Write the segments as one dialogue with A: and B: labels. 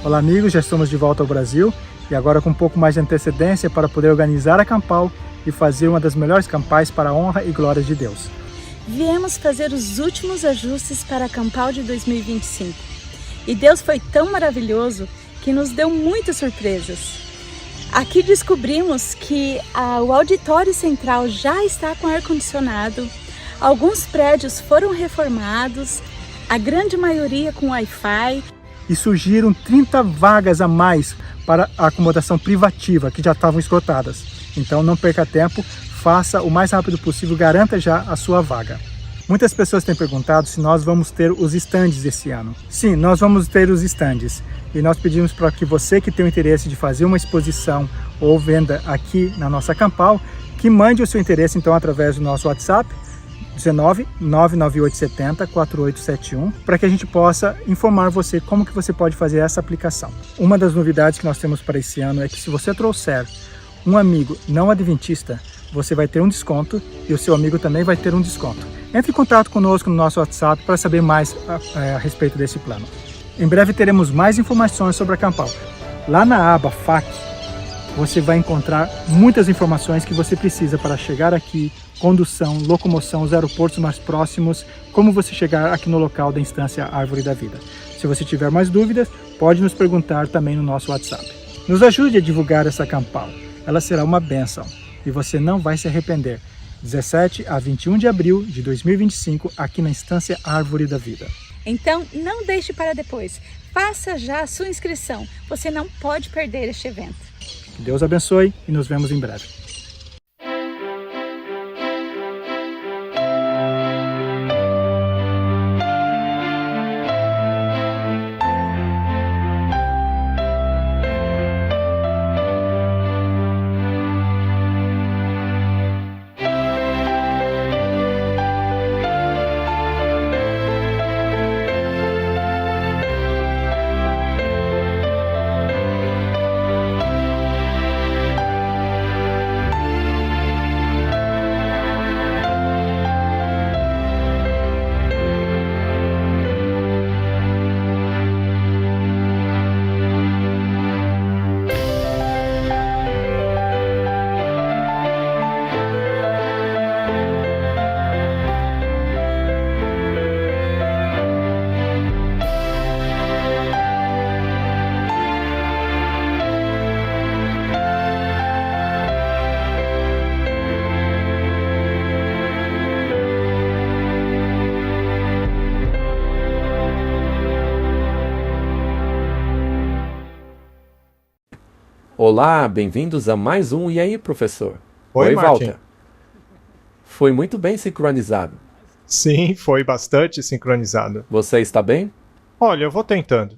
A: Olá amigos, já estamos de volta ao Brasil e agora com um pouco mais de antecedência para poder organizar a Campal e fazer uma das melhores campais para a honra e glória de Deus.
B: Viemos fazer os últimos ajustes para a Campal de 2025 e Deus foi tão maravilhoso que nos deu muitas surpresas. Aqui descobrimos que o auditório central já está com ar-condicionado, alguns prédios foram reformados, a grande maioria com Wi-Fi.
A: E surgiram 30 vagas a mais para a acomodação privativa, que já estavam esgotadas. Então não perca tempo, faça o mais rápido possível, garanta já a sua vaga. Muitas pessoas têm perguntado se nós vamos ter os estandes esse ano. Sim, nós vamos ter os estandes. E nós pedimos para que você que tem o interesse de fazer uma exposição ou venda aqui na nossa Campal, que mande o seu interesse então através do nosso WhatsApp, 19 99870 4871, para que a gente possa informar você como que você pode fazer essa aplicação. Uma das novidades que nós temos para esse ano é que se você trouxer um amigo não adventista, você vai ter um desconto e o seu amigo também vai ter um desconto. Entre em contato conosco no nosso WhatsApp para saber mais a respeito desse plano. Em breve teremos mais informações sobre a Campal. Lá na aba FAQ, você vai encontrar muitas informações que você precisa para chegar aqui, condução, locomoção, os aeroportos mais próximos, como você chegar aqui no local da instância Árvore da Vida. Se você tiver mais dúvidas, pode nos perguntar também no nosso WhatsApp. Nos ajude a divulgar essa Campal. Ela será uma bênção e você não vai se arrepender. 17 a 21 de abril de 2025, aqui na instância Árvore da Vida.
B: Então, não deixe para depois. Faça já a sua inscrição. Você não pode perder este evento.
A: Que Deus abençoe e nos vemos em breve.
C: Olá, bem-vindos a mais um E aí, professor?
D: Oi, Martin.
C: Walter. Foi muito bem sincronizado.
D: Sim, foi bastante sincronizado.
C: Você está bem?
D: Olha, eu vou tentando.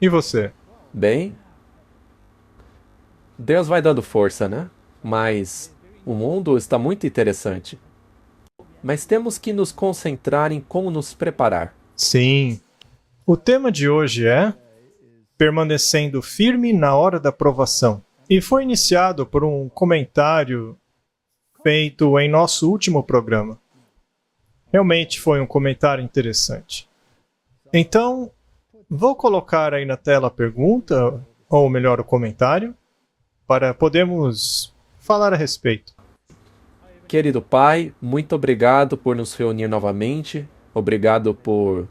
D: E você?
C: Bem? Deus vai dando força, né? Mas o mundo está muito interessante. Mas temos que nos concentrar em como nos preparar.
D: Sim. O tema de hoje é permanecendo firme na hora da provação. E foi iniciado por um comentário feito em nosso último programa. Realmente foi um comentário interessante. Então, vou colocar aí na tela a pergunta, ou melhor, o comentário, para podermos falar a respeito.
C: Querido Pai, muito obrigado por nos reunir novamente. Obrigado por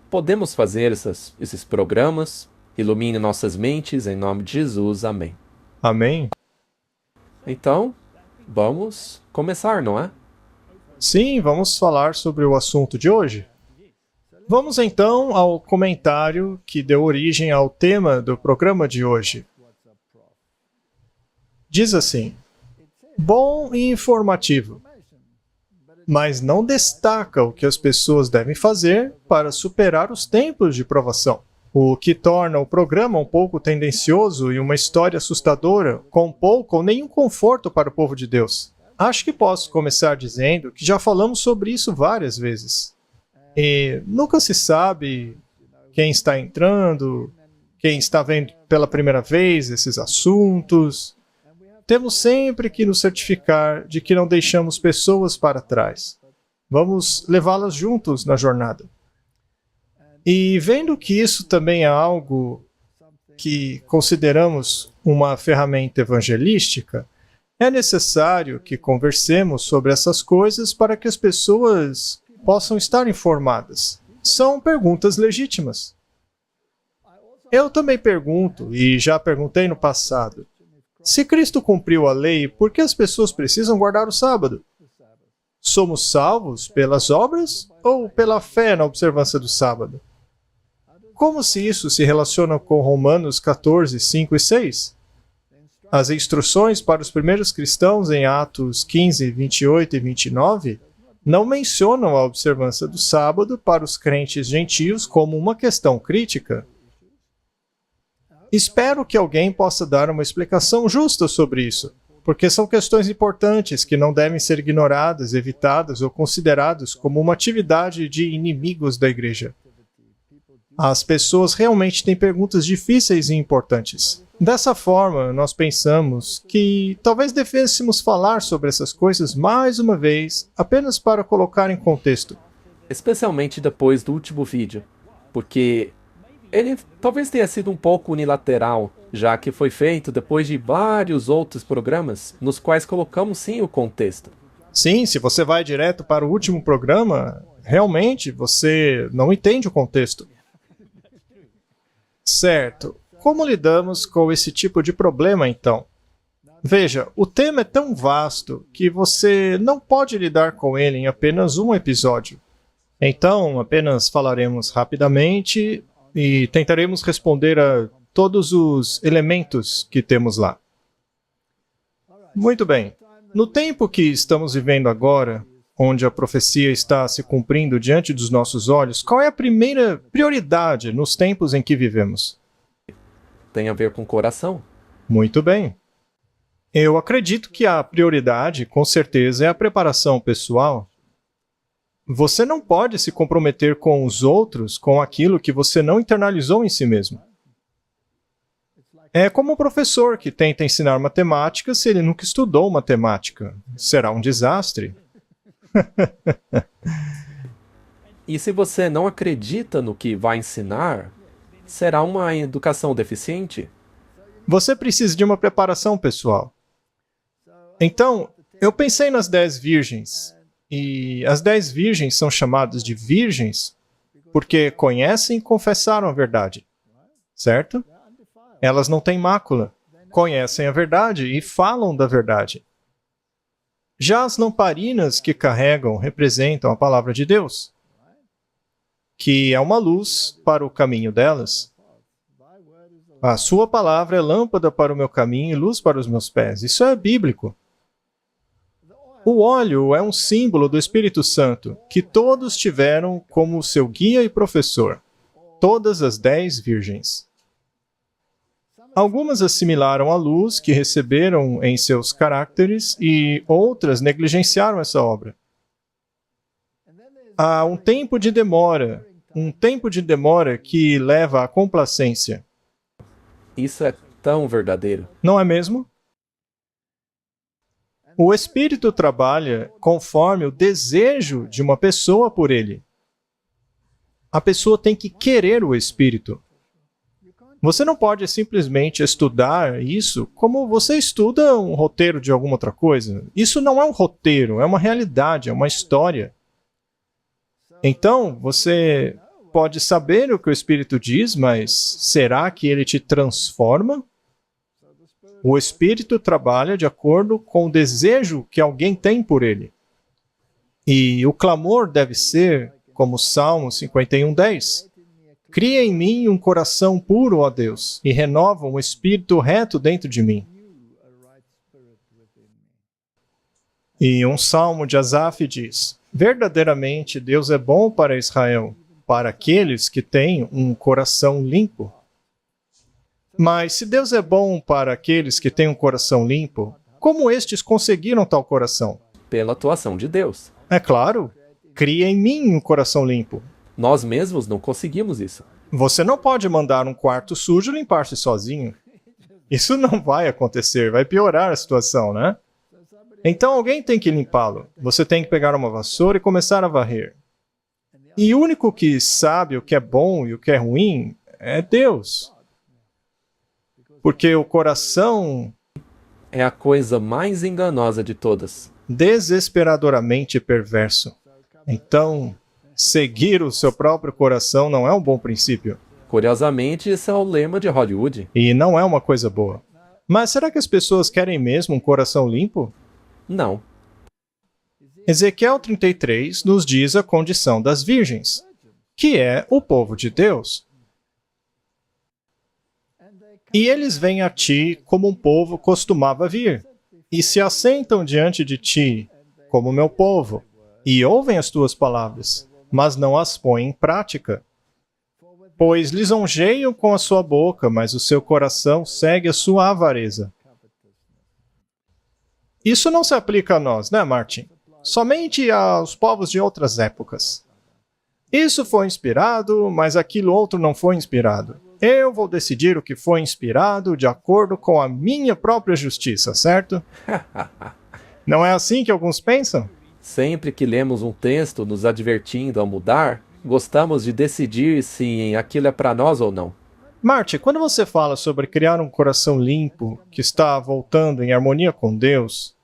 C: podemos fazer esses programas. Ilumine nossas mentes, em nome de Jesus. Amém.
D: Amém?
C: Então, vamos começar, não é?
D: Sim, vamos falar sobre o assunto de hoje. Vamos então ao comentário que deu origem ao tema do programa de hoje. Diz assim: bom e informativo, mas não destaca o que as pessoas devem fazer para superar os tempos de provação, o que torna o programa um pouco tendencioso e uma história assustadora, com pouco ou nenhum conforto para o povo de Deus. Acho que posso começar dizendo que já falamos sobre isso várias vezes. E nunca se sabe quem está entrando, quem está vendo pela primeira vez esses assuntos. Temos sempre que nos certificar de que não deixamos pessoas para trás. Vamos levá-las juntos na jornada. E vendo que isso também é algo que consideramos uma ferramenta evangelística, é necessário que conversemos sobre essas coisas para que as pessoas possam estar informadas. São perguntas legítimas. Eu também pergunto, e já perguntei no passado, se Cristo cumpriu a lei, por que as pessoas precisam guardar o sábado? Somos salvos pelas obras ou pela fé na observância do sábado? Como se isso se relaciona com Romanos 14, 5 e 6? As instruções para os primeiros cristãos em Atos 15, 28 e 29 não mencionam a observância do sábado para os crentes gentios como uma questão crítica. Espero que alguém possa dar uma explicação justa sobre isso, porque são questões importantes que não devem ser ignoradas, evitadas ou consideradas como uma atividade de inimigos da igreja. As pessoas realmente têm perguntas difíceis e importantes. Dessa forma, nós pensamos que talvez devêssemos falar sobre essas coisas mais uma vez, apenas para colocar em contexto.
C: Especialmente depois do último vídeo, porque ele talvez tenha sido um pouco unilateral, já que foi feito depois de vários outros programas, nos quais colocamos sim o contexto.
D: Sim, se você vai direto para o último programa, realmente você não entende o contexto. Certo. Como lidamos com esse tipo de problema, então? Veja, o tema é tão vasto que você não pode lidar com ele em apenas um episódio. Então, apenas falaremos rapidamente e tentaremos responder a todos os elementos que temos lá. Muito bem. No tempo que estamos vivendo agora, onde a profecia está se cumprindo diante dos nossos olhos, qual é a primeira prioridade nos tempos em que vivemos?
C: Tem a ver com o coração.
D: Muito bem. Eu acredito que a prioridade, com certeza, é a preparação pessoal. Você não pode se comprometer com os outros com aquilo que você não internalizou em si mesmo. É como um professor que tenta ensinar matemática se ele nunca estudou matemática. Será um desastre.
C: E se você não acredita no que vai ensinar, será uma educação deficiente?
D: Você precisa de uma preparação pessoal. Então, eu pensei nas 10 virgens. E as 10 virgens são chamadas de virgens porque conhecem e confessaram a verdade. Certo? Elas não têm mácula. Conhecem a verdade e falam da verdade. Já as lamparinas que carregam representam a palavra de Deus, que é uma luz para o caminho delas. A sua palavra é lâmpada para o meu caminho e luz para os meus pés. Isso é bíblico. O óleo é um símbolo do Espírito Santo, que todos tiveram como seu guia e professor. Todas as 10 virgens. Algumas assimilaram a luz que receberam em seus caracteres e outras negligenciaram essa obra. Há um tempo de demora que leva à complacência.
C: Isso é tão verdadeiro.
D: Não é mesmo? O Espírito trabalha conforme o desejo de uma pessoa por ele. A pessoa tem que querer o Espírito. Você não pode simplesmente estudar isso como você estuda um roteiro de alguma outra coisa. Isso não é um roteiro, é uma realidade, é uma história. Então, você pode saber o que o Espírito diz, mas será que ele te transforma? O Espírito trabalha de acordo com o desejo que alguém tem por ele. E o clamor deve ser, como o Salmo 51:10. Cria em mim um coração puro, ó Deus, e renova um espírito reto dentro de mim. E um salmo de Asaf diz: verdadeiramente Deus é bom para Israel, para aqueles que têm um coração limpo. Mas se Deus é bom para aqueles que têm um coração limpo, como estes conseguiram tal coração?
C: Pela atuação de Deus.
D: É claro, cria em mim um coração limpo.
C: Nós mesmos não conseguimos isso.
D: Você não pode mandar um quarto sujo limpar-se sozinho. Isso não vai acontecer, vai piorar a situação, né? Então alguém tem que limpá-lo. Você tem que pegar uma vassoura e começar a varrer. E o único que sabe o que é bom e o que é ruim é Deus. Porque o coração
C: É a coisa mais enganosa de todas.
D: desesperadoramente perverso. Então, seguir o seu próprio coração não é um bom princípio.
C: Curiosamente, esse é o lema de Hollywood.
D: E não é uma coisa boa. Mas será que as pessoas querem mesmo um coração limpo?
C: Não.
D: Ezequiel 33 nos diz a condição das virgens, que é o povo de Deus. E eles vêm a ti como um povo costumava vir, e se assentam diante de ti como meu povo, e ouvem as tuas palavras, mas não as põem em prática. Pois lisonjeiam com a sua boca, mas o seu coração segue a sua avareza. Isso não se aplica a nós, né, Martin? Somente aos povos de outras épocas. Isso foi inspirado, mas aquilo outro não foi inspirado. Eu vou decidir o que foi inspirado de acordo com a minha própria justiça, certo? Não é assim que alguns pensam?
C: Sempre que lemos um texto nos advertindo a mudar, gostamos de decidir se aquilo é para nós ou não.
D: Marty, quando você fala sobre criar um coração limpo que está voltando em harmonia com Deus,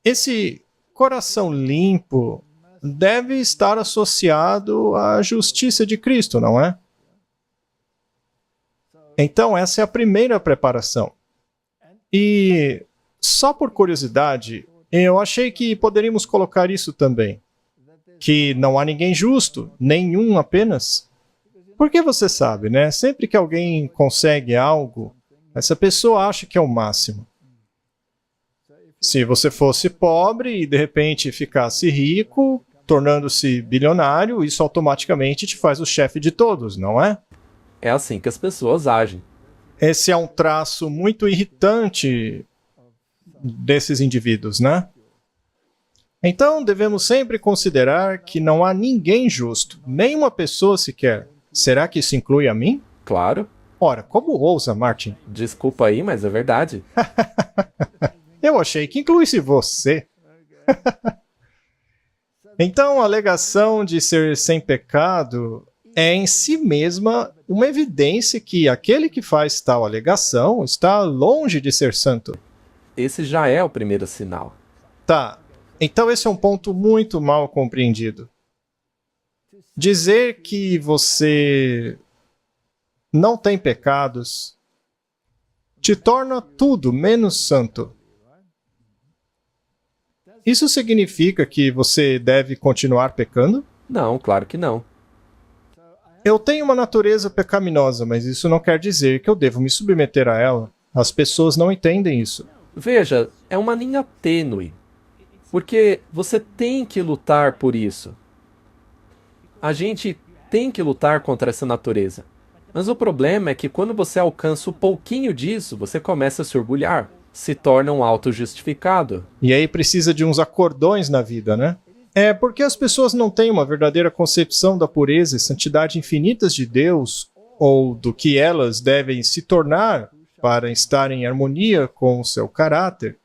D: esse coração limpo deve estar associado à justiça de Cristo, não é? Então, essa é a primeira preparação. E, só por curiosidade, eu achei que poderíamos colocar isso também. Que não há ninguém justo, nenhum apenas. Porque você sabe, né? Sempre que alguém consegue algo, essa pessoa acha que é o máximo. Se você fosse pobre e de repente ficasse rico, tornando-se bilionário, isso automaticamente te faz o chefe de todos, não é?
C: É assim que as pessoas agem.
D: Esse é um traço muito irritante desses indivíduos, né? Então, devemos sempre considerar que não há ninguém justo, nenhuma pessoa sequer. Será que isso inclui a mim?
C: Claro.
D: Ora, como ousa, Martin?
C: Desculpa aí, mas é verdade.
D: Eu achei que incluísse você. Então, a alegação de ser sem pecado é em si mesma uma evidência que aquele que faz tal alegação está longe de ser santo.
C: Esse já é o primeiro sinal.
D: Tá, então esse é um ponto muito mal compreendido. Dizer que você não tem pecados te torna tudo menos santo. Isso significa que você deve continuar pecando?
C: Não, claro que não.
D: Eu tenho uma natureza pecaminosa, mas isso não quer dizer que eu devo me submeter a ela. As pessoas não entendem isso.
C: Veja, é uma linha tênue. Porque você tem que lutar por isso. A gente tem que lutar contra essa natureza. Mas o problema é que quando você alcança um pouquinho disso, você começa a se orgulhar. Se torna um auto-justificado.
D: E aí precisa de uns acordões na vida, né? É porque as pessoas não têm uma verdadeira concepção da pureza e santidade infinitas de Deus, ou do que elas devem se tornar para estar em harmonia com o seu caráter.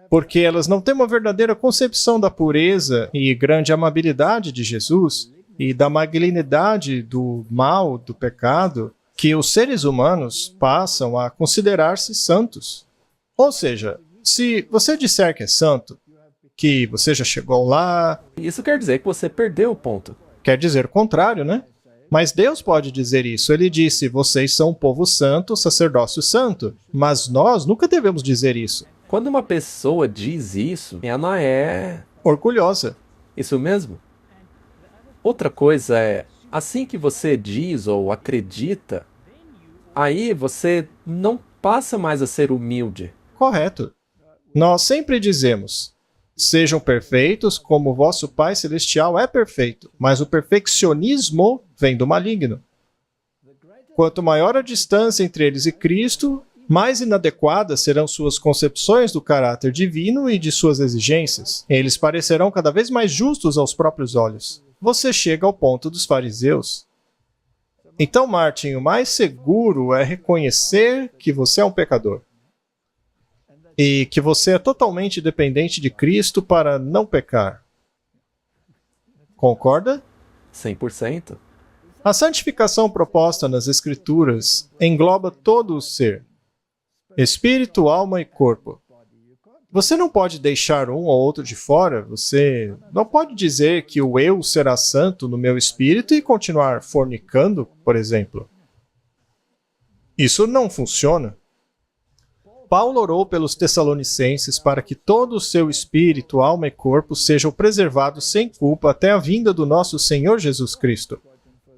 D: Porque elas não têm uma verdadeira concepção da pureza e grande amabilidade de Jesus e da malignidade do mal, do pecado, que os seres humanos passam a considerar-se santos. Ou seja, se você disser que é santo, que você já chegou lá,
C: Isso quer dizer que você perdeu o ponto.
D: quer dizer o contrário, né? Mas Deus pode dizer isso. Ele disse, vocês são um povo santo, sacerdócio santo. Mas nós nunca devemos dizer isso.
C: Quando uma pessoa diz isso, ela é
D: Orgulhosa.
C: isso mesmo. Outra coisa é, assim que você diz ou acredita, aí você não passa mais a ser humilde.
D: Correto. Nós sempre dizemos, sejam perfeitos como vosso Pai Celestial é perfeito, mas o perfeccionismo vem do maligno. Quanto maior a distância entre eles e Cristo, mais inadequadas serão suas concepções do caráter divino e de suas exigências. Eles parecerão cada vez mais justos aos próprios olhos. Você chega ao ponto dos fariseus. Então, Martin, o mais seguro é reconhecer que você é um pecador. E que você é totalmente dependente de Cristo para não pecar. Concorda?
C: 100%.
D: A santificação proposta nas Escrituras engloba todo o ser. Espírito, alma e corpo. Você não pode deixar um ou outro de fora. Você não pode dizer que o eu será santo no meu espírito e continuar fornicando, por exemplo. Isso não funciona. Paulo orou pelos Tessalonicenses para que todo o seu espírito, alma e corpo sejam preservados sem culpa até a vinda do nosso Senhor Jesus Cristo.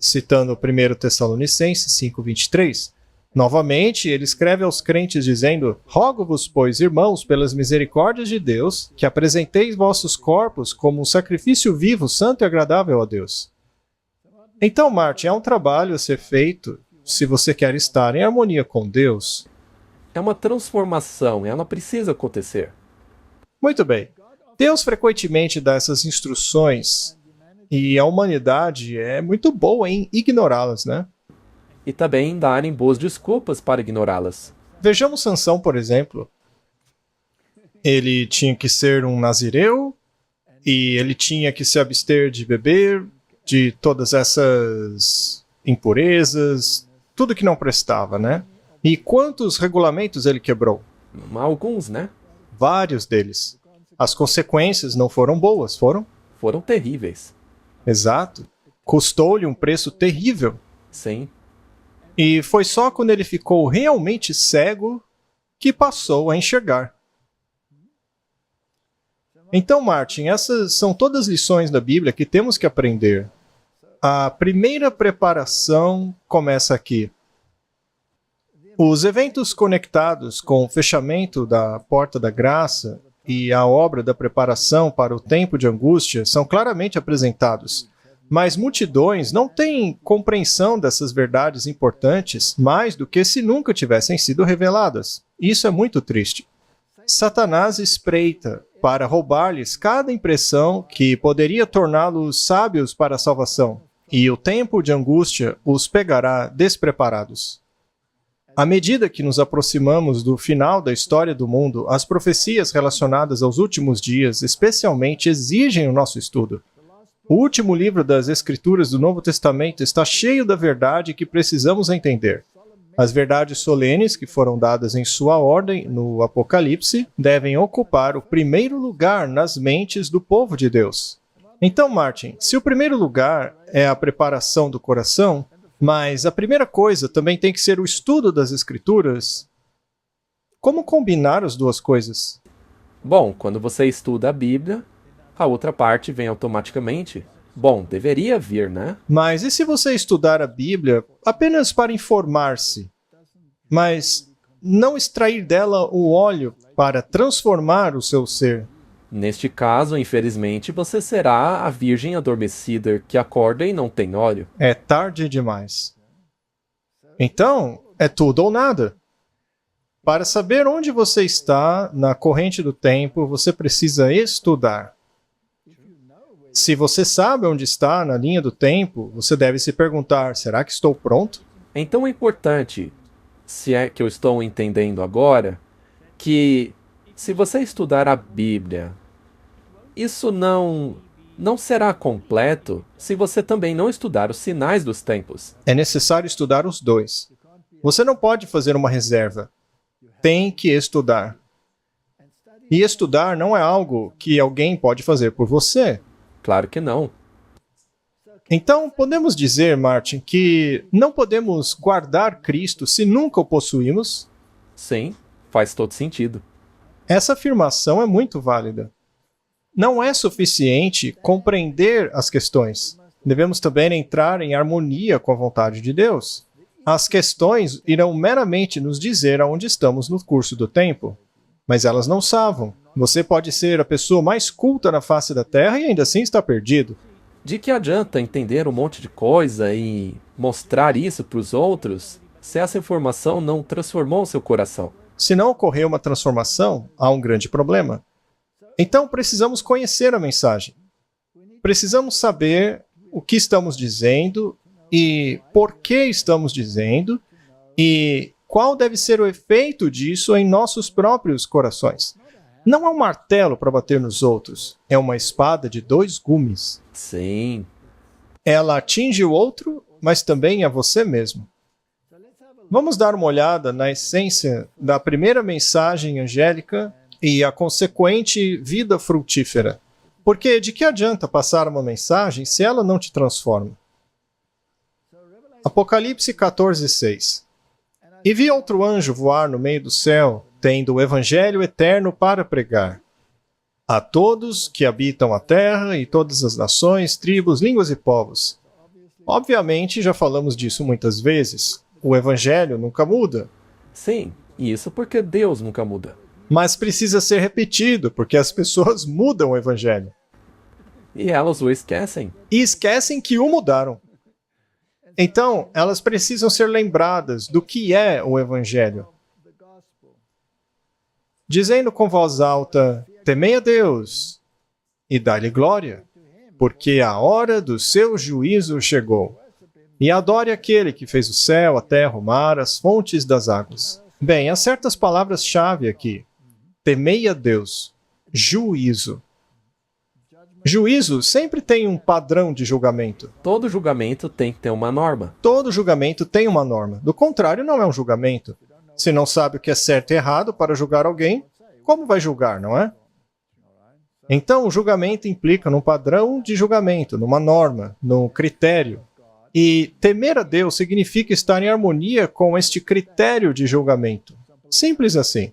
D: Citando 1 Tessalonicenses 5:23. Novamente, ele escreve aos crentes dizendo: Rogo-vos, pois, irmãos, pelas misericórdias de Deus, que apresenteis vossos corpos como um sacrifício vivo, santo e agradável a Deus. Então, Martin, há um trabalho a ser feito se você quer estar em harmonia com Deus.
C: É uma transformação, ela precisa acontecer.
D: Muito bem. Deus frequentemente dá essas instruções e a humanidade é muito boa em ignorá-las, né?
C: E também darem boas desculpas para ignorá-las.
D: Vejamos Sansão, por exemplo. Ele tinha que ser um nazireu e ele tinha que se abster de beber, de todas essas impurezas, tudo que não prestava, né? E quantos regulamentos ele quebrou?
C: Alguns, né?
D: Vários deles. As consequências não foram boas, foram?
C: Foram terríveis.
D: Exato. Custou-lhe um preço terrível.
C: Sim.
D: E foi só quando ele ficou realmente cego que passou a enxergar. Então, Martin, essas são todas lições da Bíblia que temos que aprender. A primeira preparação começa aqui. Os eventos conectados com o fechamento da Porta da Graça e a obra da preparação para o tempo de angústia são claramente apresentados. Mas multidões não têm compreensão dessas verdades importantes mais do que se nunca tivessem sido reveladas. Isso é muito triste. Satanás espreita para roubar-lhes cada impressão que poderia torná-los sábios para a salvação, e o tempo de angústia os pegará despreparados. À medida que nos aproximamos do final da história do mundo, as profecias relacionadas aos últimos dias especialmente exigem o nosso estudo. O último livro das Escrituras do Novo Testamento está cheio da verdade que precisamos entender. As verdades solenes que foram dadas em sua ordem no Apocalipse devem ocupar o primeiro lugar nas mentes do povo de Deus. Então, Martin, se o primeiro lugar é a preparação do coração, mas a primeira coisa também tem que ser o estudo das Escrituras, como combinar as duas coisas?
C: Bom, quando você estuda a Bíblia, a outra parte vem automaticamente. Bom, deveria vir, né?
D: Mas e se você estudar a Bíblia apenas para informar-se, mas não extrair dela o óleo para transformar o seu ser?
C: Neste caso, infelizmente, você será a virgem adormecida que acorda e não tem óleo.
D: É tarde demais. Então, é tudo ou nada. Para saber onde você está na corrente do tempo, você precisa estudar. Se você sabe onde está na linha do tempo, você deve se perguntar: será que estou pronto?
C: Então é importante, se é que eu estou entendendo agora, que se você estudar a Bíblia, isso não será completo se você também não estudar os sinais dos tempos.
D: É necessário estudar os dois. Você não pode fazer uma reserva. Tem que estudar. E estudar não é algo que alguém pode fazer por você.
C: Claro que não.
D: Então, podemos dizer, Martin, que não podemos guardar Cristo se nunca o possuímos?
C: Sim, faz todo sentido.
D: Essa afirmação é muito válida. Não é suficiente compreender as questões. Devemos também entrar em harmonia com a vontade de Deus. As questões irão meramente nos dizer aonde estamos no curso do tempo, mas elas não salvam. Você pode ser a pessoa mais culta na face da Terra e ainda assim está perdido.
C: De que adianta entender um monte de coisa e mostrar isso para os outros se essa informação não transformou seu coração?
D: Se não ocorrer uma transformação, há um grande problema. Então precisamos conhecer a mensagem. Precisamos saber o que estamos dizendo e por que estamos dizendo e qual deve ser o efeito disso em nossos próprios corações. Não é um martelo para bater nos outros, é uma espada de 2 gumes.
C: Sim.
D: Ela atinge o outro, mas também a você mesmo. Vamos dar uma olhada na essência da primeira mensagem angélica e a consequente vida frutífera. Porque de que adianta passar uma mensagem se ela não te transforma? Apocalipse 14:6. E vi outro anjo voar no meio do céu, tendo o evangelho eterno para pregar a todos que habitam a terra e todas as nações, tribos, línguas e povos. Obviamente, já falamos disso muitas vezes. O evangelho nunca muda.
C: Sim, e isso porque Deus nunca muda.
D: Mas precisa ser repetido, porque as pessoas mudam o evangelho.
C: E elas o esquecem.
D: E esquecem que o mudaram. Então, elas precisam ser lembradas do que é o evangelho. Dizendo com voz alta: temei a Deus e dá-lhe glória, porque a hora do seu juízo chegou. E adore aquele que fez o céu, a terra, o mar, as fontes das águas. Bem, há certas palavras-chave aqui. Temei a Deus. Juízo. Juízo sempre tem um padrão de julgamento.
C: Todo julgamento tem que ter uma norma.
D: Todo julgamento tem uma norma. Do contrário, não é um julgamento. Se não sabe o que é certo e errado para julgar alguém, como vai julgar, não é? Então, o julgamento implica num padrão de julgamento, numa norma, num critério. E temer a Deus significa estar em harmonia com este critério de julgamento. Simples assim.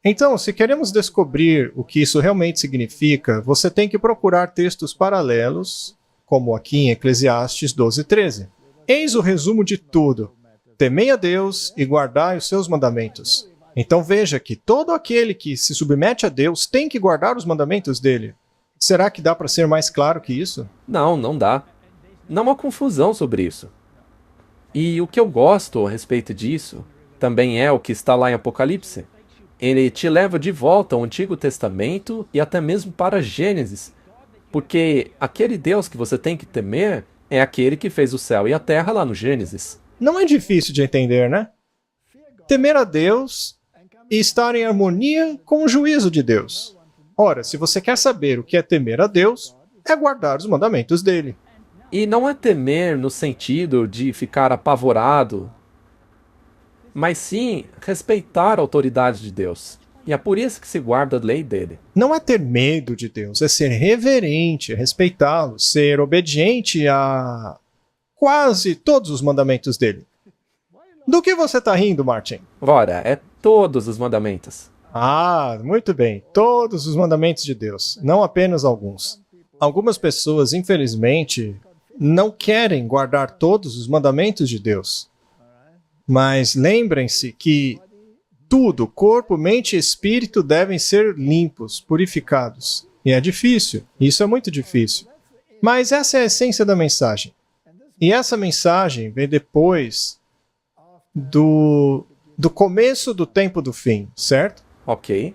D: Então, se queremos descobrir o que isso realmente significa, você tem que procurar textos paralelos, como aqui em Eclesiastes 12:13. Eis o resumo de tudo. Temei a Deus e guardai os seus mandamentos. Então veja que todo aquele que se submete a Deus tem que guardar os mandamentos dele. Será que dá para ser mais claro que isso?
C: Não, não dá. Não há confusão sobre isso. E o que eu gosto a respeito disso também é o que está lá em Apocalipse. Ele te leva de volta ao Antigo Testamento e até mesmo para Gênesis. Porque aquele Deus que você tem que temer é aquele que fez o céu e a terra lá no Gênesis.
D: Não é difícil de entender, né? Temer a Deus e estar em harmonia com o juízo de Deus. Ora, se você quer saber o que é temer a Deus, é guardar os mandamentos dele.
C: E não é temer no sentido de ficar apavorado, mas sim respeitar a autoridade de Deus. E é por isso que se guarda a lei dele.
D: Não é ter medo de Deus, é ser reverente, respeitá-lo, ser obediente a quase todos os mandamentos dele. Do que você está rindo, Martin?
C: Ora, é todos os mandamentos.
D: Ah, muito bem. Todos os mandamentos de Deus, não apenas alguns. Algumas pessoas, infelizmente, não querem guardar todos os mandamentos de Deus. Mas lembrem-se que tudo, corpo, mente e espírito, devem ser limpos, purificados. E é difícil, isso é muito difícil. Mas essa é a essência da mensagem. E essa mensagem vem depois do começo do tempo do fim, certo?
C: Ok.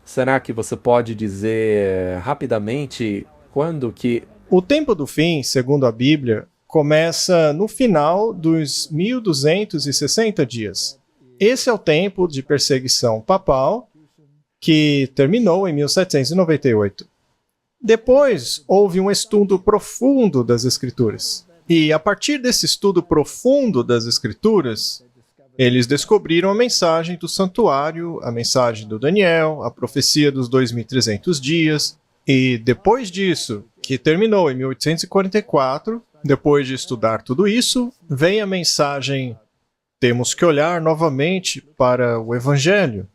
C: Será que você pode dizer rapidamente quando que...
D: O tempo do fim, segundo a Bíblia, começa no final dos 1260 dias. Esse é o tempo de perseguição papal, que terminou em 1798. Depois, houve um estudo profundo das Escrituras. E a partir desse estudo profundo das Escrituras, eles descobriram a mensagem do santuário, a mensagem do Daniel, a profecia dos 2300 dias. E depois disso, que terminou em 1844, depois de estudar tudo isso, vem a mensagem: temos que olhar novamente para o Evangelho,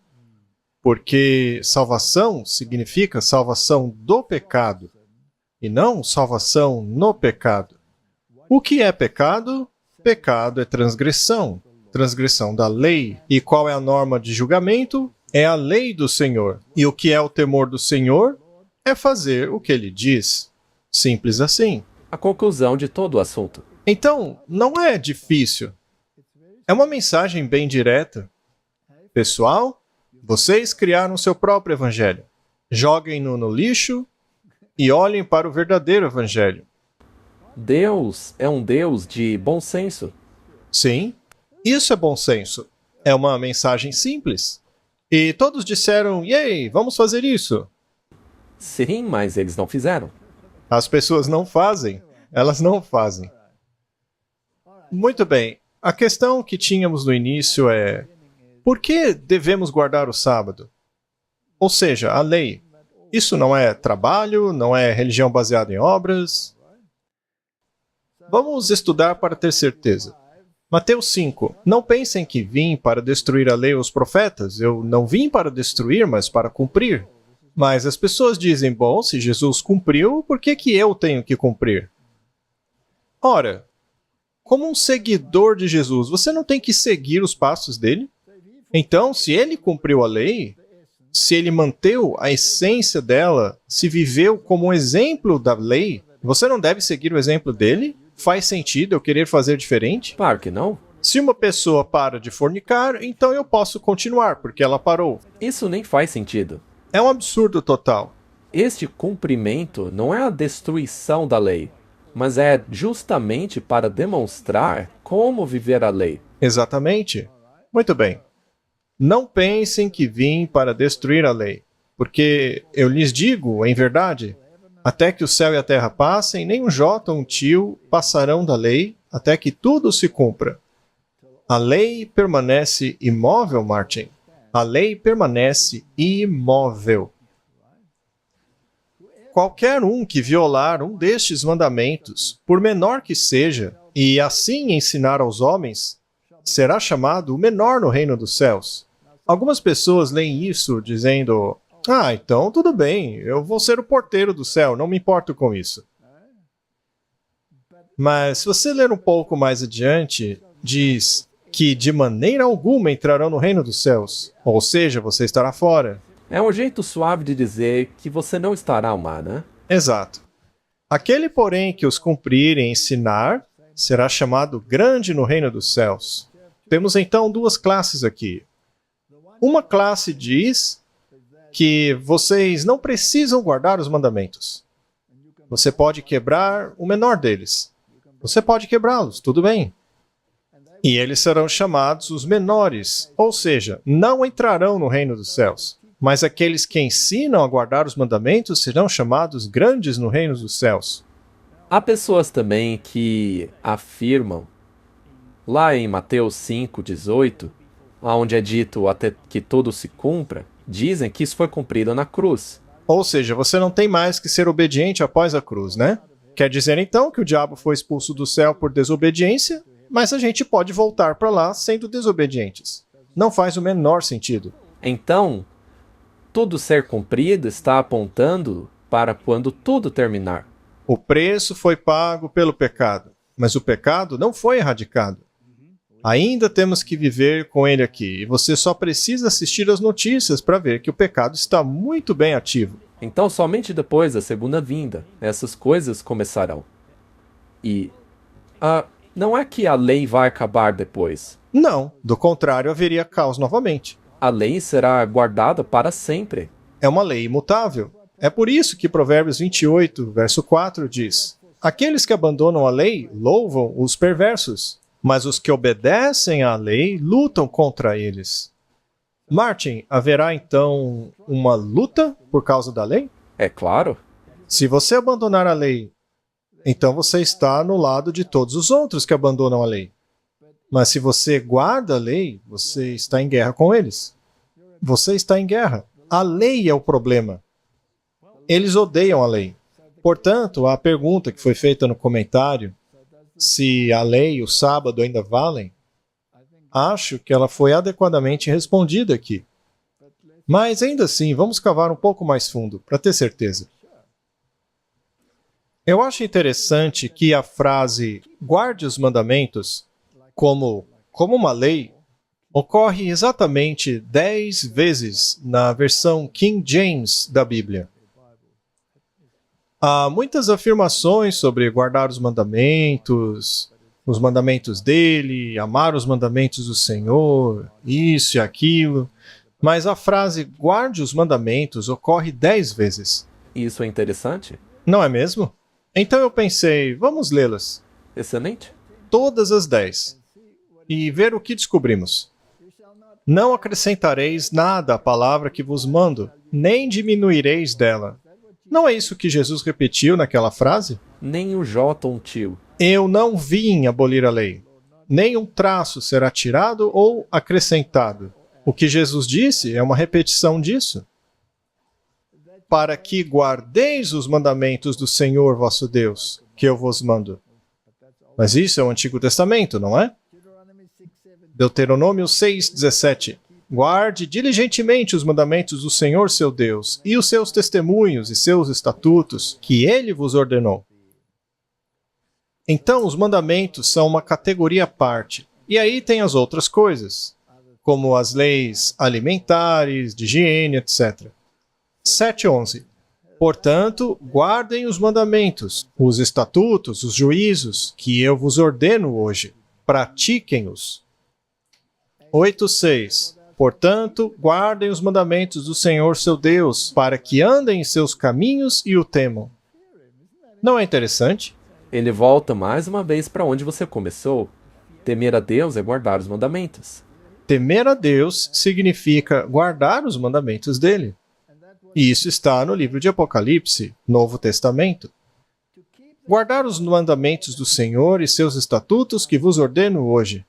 D: porque salvação significa salvação do pecado, e não salvação no pecado. O que é pecado? Pecado é transgressão, transgressão da lei. E qual é a norma de julgamento? É a lei do Senhor. E o que é o temor do Senhor? É fazer o que ele diz. Simples assim.
C: A conclusão de todo o assunto.
D: Então, não é difícil. É uma mensagem bem direta. Pessoal, vocês criaram seu próprio evangelho. Joguem-no no lixo e olhem para o verdadeiro evangelho.
C: Deus é um Deus de bom senso.
D: Sim, isso é bom senso. É uma mensagem simples. E todos disseram: "Yay, vamos fazer isso."
C: Sim, mas eles não fizeram.
D: As pessoas não fazem. Elas não fazem. Muito bem. A questão que tínhamos no início é: por que devemos guardar o sábado? Ou seja, a lei. Isso não é trabalho, não é religião baseada em obras. Vamos estudar para ter certeza. Mateus 5. Não pensem que vim para destruir a lei ou os profetas. Eu não vim para destruir, mas para cumprir. Mas as pessoas dizem, bom, se Jesus cumpriu, por que eu tenho que cumprir? Ora, como um seguidor de Jesus, você não tem que seguir os passos dele? Então, se ele cumpriu a lei, se ele manteve a essência dela, se viveu como um exemplo da lei, você não deve seguir o exemplo dele? Faz sentido eu querer fazer diferente?
C: Claro que não.
D: Se uma pessoa para de fornicar, então eu posso continuar, porque ela parou.
C: Isso nem faz sentido.
D: É um absurdo total.
C: Este cumprimento não é a destruição da lei, mas é justamente para demonstrar como viver a lei.
D: Exatamente. Muito bem. Não pensem que vim para destruir a lei, porque eu lhes digo, em verdade, até que o céu e a terra passem, nem um jota ou um tio passarão da lei, até que tudo se cumpra. A lei permanece imóvel, Martin. A lei permanece imóvel. Qualquer um que violar um destes mandamentos, por menor que seja, e assim ensinar aos homens, será chamado o menor no reino dos céus. Algumas pessoas leem isso dizendo, então tudo bem, eu vou ser o porteiro do céu, não me importo com isso. Mas se você ler um pouco mais adiante, diz que de maneira alguma entrarão no reino dos céus, ou seja, você estará fora.
C: É um jeito suave de dizer que você não estará lá, né?
D: Exato. Aquele, porém, que os cumprir e ensinar, será chamado grande no reino dos céus. Temos então duas classes aqui. Uma classe diz que vocês não precisam guardar os mandamentos. Você pode quebrar o menor deles. Você pode quebrá-los, tudo bem. E eles serão chamados os menores, ou seja, não entrarão no reino dos céus. Mas aqueles que ensinam a guardar os mandamentos serão chamados grandes no reino dos céus.
C: Há pessoas também que afirmam, lá em Mateus 5:18, onde é dito até que tudo se cumpra, dizem que isso foi cumprido na cruz.
D: Ou seja, você não tem mais que ser obediente após a cruz, né? Quer dizer então que o diabo foi expulso do céu por desobediência, mas a gente pode voltar para lá sendo desobedientes. Não faz o menor sentido.
C: Então, tudo ser cumprido está apontando para quando tudo terminar.
D: O preço foi pago pelo pecado, mas o pecado não foi erradicado. Ainda temos que viver com ele aqui, e você só precisa assistir às notícias para ver que o pecado está muito bem ativo.
C: Então, somente depois da segunda vinda, essas coisas começarão. E não é que a lei vai acabar depois.
D: Não, do contrário, haveria caos novamente.
C: A lei será guardada para sempre.
D: É uma lei imutável. É por isso que Provérbios 28, verso 4 diz: aqueles que abandonam a lei louvam os perversos, mas os que obedecem à lei lutam contra eles. Martin, haverá então uma luta por causa da lei?
C: É claro.
D: Se você abandonar a lei, então você está no lado de todos os outros que abandonam a lei. Mas se você guarda a lei, você está em guerra com eles. Você está em guerra. A lei é o problema. Eles odeiam a lei. Portanto, a pergunta que foi feita no comentário, se a lei e o sábado ainda valem, acho que ela foi adequadamente respondida aqui. Mas ainda assim, vamos cavar um pouco mais fundo, para ter certeza. Eu acho interessante que a frase guarde os mandamentos como uma lei ocorre exatamente 10 vezes na versão King James da Bíblia. Há muitas afirmações sobre guardar os mandamentos dele, amar os mandamentos do Senhor, isso e aquilo, mas a frase guarde os mandamentos ocorre 10 vezes.
C: Isso é interessante?
D: Não é mesmo? Então eu pensei, vamos lê-las.
C: Excelente.
D: Todas as 10. E ver o que descobrimos. Não acrescentareis nada à palavra que vos mando, nem diminuireis dela. Não é isso que Jesus repetiu naquela frase?
C: Nem o J um tio.
D: Eu não vim abolir a lei. nenhum traço será tirado ou acrescentado. O que Jesus disse é uma repetição disso. Para que guardeis os mandamentos do Senhor vosso Deus, que eu vos mando. Mas isso é o Antigo Testamento, não é? Deuteronômio 6:17. Guarde diligentemente os mandamentos do Senhor seu Deus, e os seus testemunhos e seus estatutos, que ele vos ordenou. Então, os mandamentos são uma categoria à parte. E aí tem as outras coisas, como as leis alimentares, de higiene, etc. 7:11. Portanto, guardem os mandamentos, os estatutos, os juízos, que eu vos ordeno hoje. Pratiquem-os. 8:6. Portanto, guardem os mandamentos do Senhor seu Deus, para que andem em seus caminhos e o temam. Não é interessante?
C: Ele volta mais uma vez para onde você começou. Temer a Deus é guardar os mandamentos.
D: Temer a Deus significa guardar os mandamentos dele. E isso está no livro de Apocalipse, Novo Testamento. Guardar os mandamentos do Senhor e seus estatutos que vos ordeno hoje.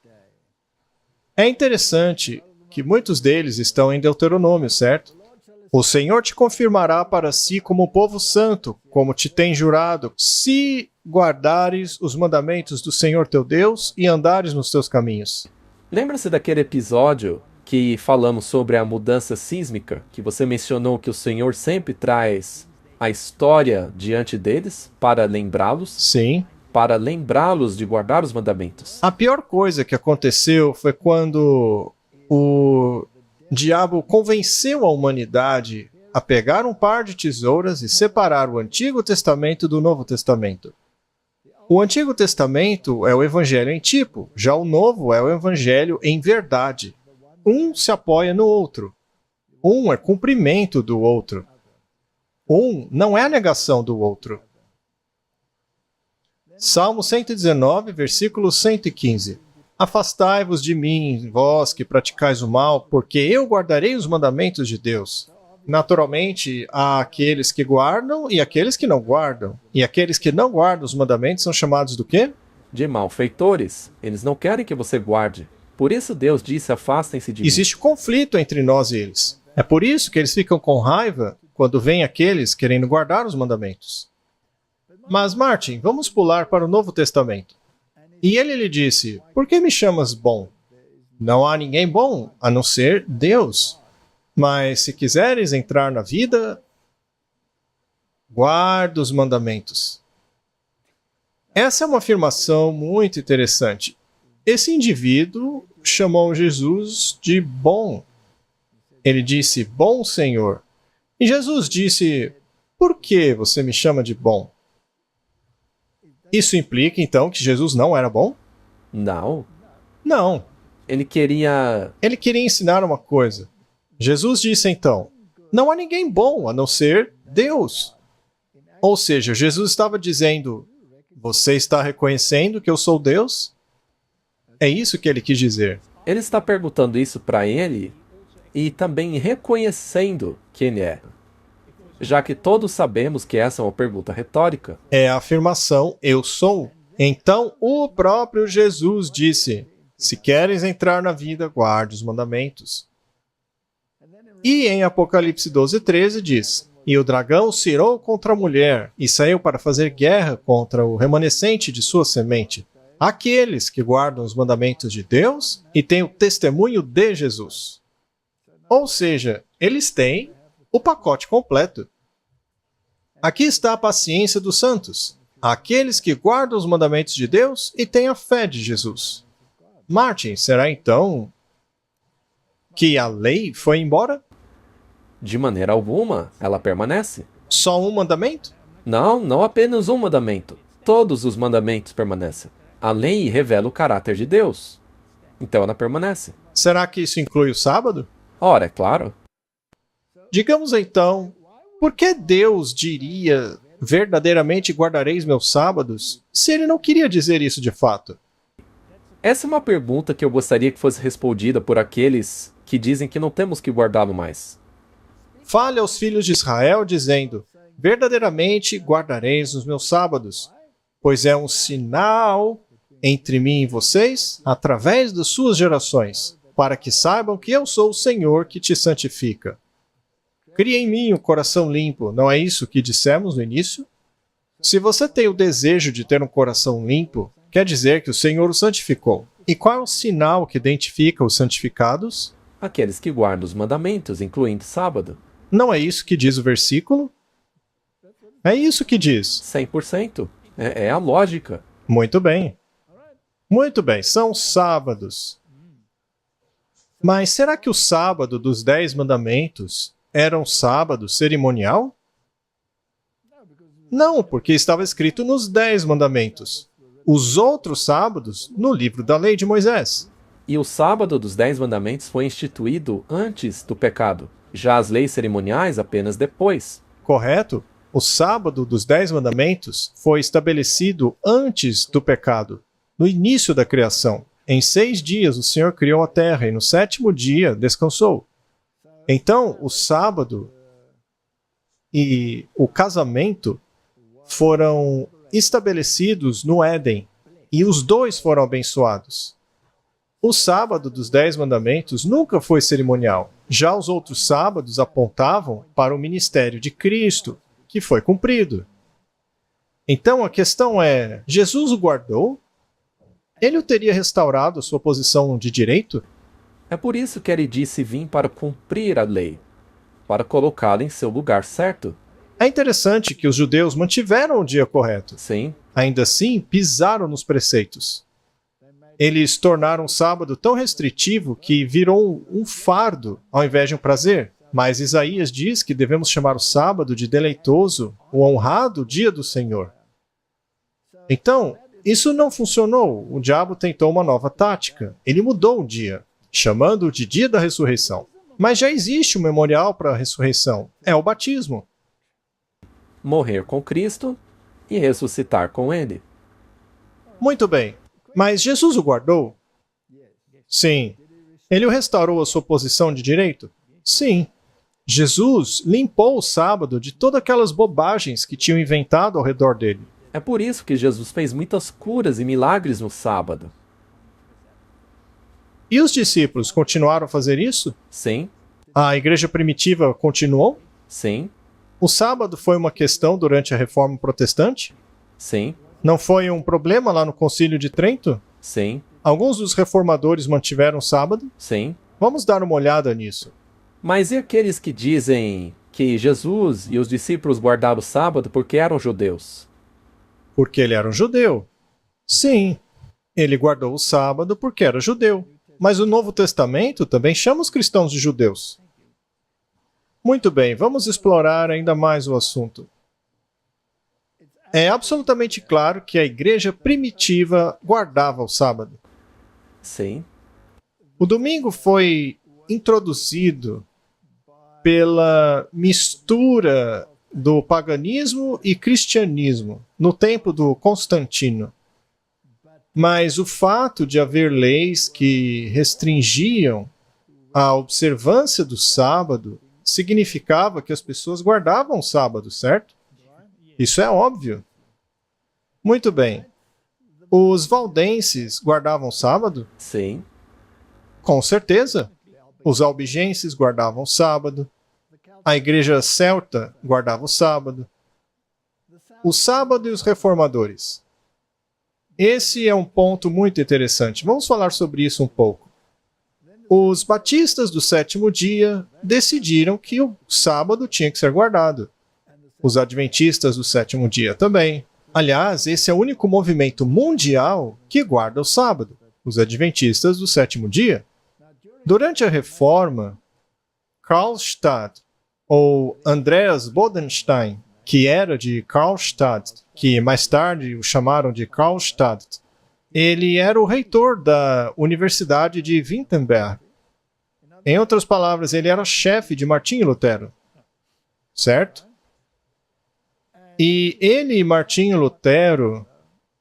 D: É interessante que muitos deles estão em Deuteronômio, certo? O Senhor te confirmará para si como povo santo, como te tem jurado, se guardares os mandamentos do Senhor teu Deus e andares nos teus caminhos.
C: Lembra-se daquele episódio que falamos sobre a mudança sísmica, que você mencionou que o Senhor sempre traz a história diante deles para lembrá-los?
D: Sim.
C: Para lembrá-los de guardar os mandamentos.
D: A pior coisa que aconteceu foi quando o diabo convenceu a humanidade a pegar um par de tesouras e separar o Antigo Testamento do Novo Testamento. O Antigo Testamento é o Evangelho em tipo, já o Novo é o Evangelho em verdade. Um se apoia no outro. Um é cumprimento do outro. Um não é a negação do outro. Salmo 119, versículo 115. Afastai-vos de mim, vós que praticais o mal, porque eu guardarei os mandamentos de Deus. Naturalmente, há aqueles que guardam e aqueles que não guardam. E aqueles que não guardam os mandamentos são chamados do quê?
C: De malfeitores. Eles não querem que você guarde. Por isso Deus disse, afastem-se de mim.
D: Existe conflito entre nós e eles. É por isso que eles ficam com raiva quando vêm aqueles querendo guardar os mandamentos. Mas, Martin, vamos pular para o Novo Testamento. E ele lhe disse, por que me chamas bom? Não há ninguém bom, a não ser Deus. Mas se quiseres entrar na vida, guarda os mandamentos. Essa é uma afirmação muito interessante. Esse indivíduo chamou Jesus de bom. Ele disse, bom Senhor. E Jesus disse, por que você me chama de bom? Isso implica, então, que Jesus não era bom?
C: Não.
D: Não.
C: Ele queria
D: ensinar uma coisa. Jesus disse, então, não há ninguém bom a não ser Deus. Ou seja, Jesus estava dizendo, você está reconhecendo que eu sou Deus? É isso que ele quis dizer.
C: Ele está perguntando isso para ele e também reconhecendo que ele é. Já que todos sabemos que essa é uma pergunta retórica.
D: É a afirmação, eu sou. Então, o próprio Jesus disse, se queres entrar na vida, guarde os mandamentos. E em Apocalipse 12:13 diz, e o dragão se irou contra a mulher e saiu para fazer guerra contra o remanescente de sua semente, aqueles que guardam os mandamentos de Deus e têm o testemunho de Jesus. Ou seja, eles têm o pacote completo. Aqui está a paciência dos santos, aqueles que guardam os mandamentos de Deus e têm a fé de Jesus. Martin, será então que a lei foi embora?
C: De maneira alguma, ela permanece.
D: Só um mandamento?
C: Não apenas um mandamento. Todos os mandamentos permanecem. A lei revela o caráter de Deus. Então ela permanece.
D: Será que isso inclui o sábado?
C: Ora, é claro.
D: Digamos então, por que Deus diria verdadeiramente guardareis meus sábados, se ele não queria dizer isso de fato?
C: Essa é uma pergunta que eu gostaria que fosse respondida por aqueles que dizem que não temos que guardá-lo mais.
D: Fale aos filhos de Israel, dizendo, verdadeiramente guardareis os meus sábados, pois é um sinal entre mim e vocês, através das suas gerações, para que saibam que eu sou o Senhor que te santifica. Cria em mim um coração limpo, não é isso que dissemos no início? Se você tem o desejo de ter um coração limpo, quer dizer que o Senhor o santificou. E qual é o sinal que identifica os santificados?
C: Aqueles que guardam os mandamentos, incluindo sábado.
D: Não é isso que diz o versículo? É isso que diz.
C: 100%. É a lógica.
D: Muito bem. Muito bem, são sábados. Mas será que o sábado dos 10 mandamentos era um sábado cerimonial? Não, porque estava escrito nos 10 mandamentos. Os outros sábados no livro da lei de Moisés.
C: E o sábado dos 10 mandamentos foi instituído antes do pecado. Já as leis cerimoniais apenas depois.
D: Correto? O sábado dos 10 mandamentos foi estabelecido antes do pecado, no início da criação. Em 6 dias o Senhor criou a terra e no 7º dia descansou. Então, o sábado e o casamento foram estabelecidos no Éden e os dois foram abençoados. O sábado dos 10 mandamentos nunca foi cerimonial. Já os outros sábados apontavam para o ministério de Cristo, que foi cumprido. Então a questão é, Jesus o guardou? Ele o teria restaurado a sua posição de direito?
C: É por isso que ele disse vir para cumprir a lei, para colocá-la em seu lugar certo.
D: É interessante que os judeus mantiveram o dia correto.
C: Sim,
D: Ainda assim, pisaram nos preceitos. Eles tornaram o sábado tão restritivo que virou um fardo ao invés de um prazer. Mas Isaías diz que devemos chamar o sábado de deleitoso, o honrado dia do Senhor. Então, isso não funcionou. O diabo tentou uma nova tática. Ele mudou o dia, chamando-o de dia da ressurreição. Mas já existe um memorial para a ressurreição. É o batismo.
C: morrer com Cristo e ressuscitar com Ele.
D: Muito bem. Mas Jesus o guardou? Sim. Ele o restaurou à sua posição de direito? Sim. Jesus limpou o sábado de todas aquelas bobagens que tinham inventado ao redor dele.
C: É por isso que Jesus fez muitas curas e milagres no sábado.
D: E os discípulos continuaram a fazer isso?
C: Sim,
D: A igreja primitiva continuou?
C: sim,
D: O sábado foi uma questão durante a Reforma Protestante?
C: sim,
D: Não foi um problema lá no Concílio de Trento?
C: sim,
D: Alguns dos reformadores mantiveram o sábado?
C: sim.
D: Vamos dar uma olhada nisso.
C: Mas e aqueles que dizem que Jesus e os discípulos guardavam o sábado porque eram judeus?
D: Porque ele era um judeu. Sim, ele guardou o sábado porque era judeu. Mas o Novo Testamento também chama os cristãos de judeus. Muito bem, vamos explorar ainda mais o assunto. É absolutamente claro que a igreja primitiva guardava o sábado.
C: Sim,
D: O domingo foi introduzido pela mistura do paganismo e cristianismo no tempo do Constantino. Mas o fato de haver leis que restringiam a observância do sábado significava que as pessoas guardavam o sábado, certo? Isso é óbvio. Muito bem. Os valdenses guardavam o sábado?
C: sim,
D: Com certeza. Os albigenses guardavam o sábado. A igreja celta guardava o sábado. O sábado e os reformadores. Esse é um ponto muito interessante. Vamos falar sobre isso um pouco. Os batistas do sétimo dia decidiram que o sábado tinha que ser guardado. Os adventistas do sétimo dia também. Aliás, esse é o único movimento mundial que guarda o sábado. Os adventistas do sétimo dia. Durante a Reforma, Karlstadt, ou Andreas Bodenstein, que era de Karlstadt, que mais tarde o chamaram de Karlstadt, ele era o reitor da Universidade de Wittenberg. Em outras palavras, ele era chefe de Martinho Lutero. Certo? E ele e Martinho Lutero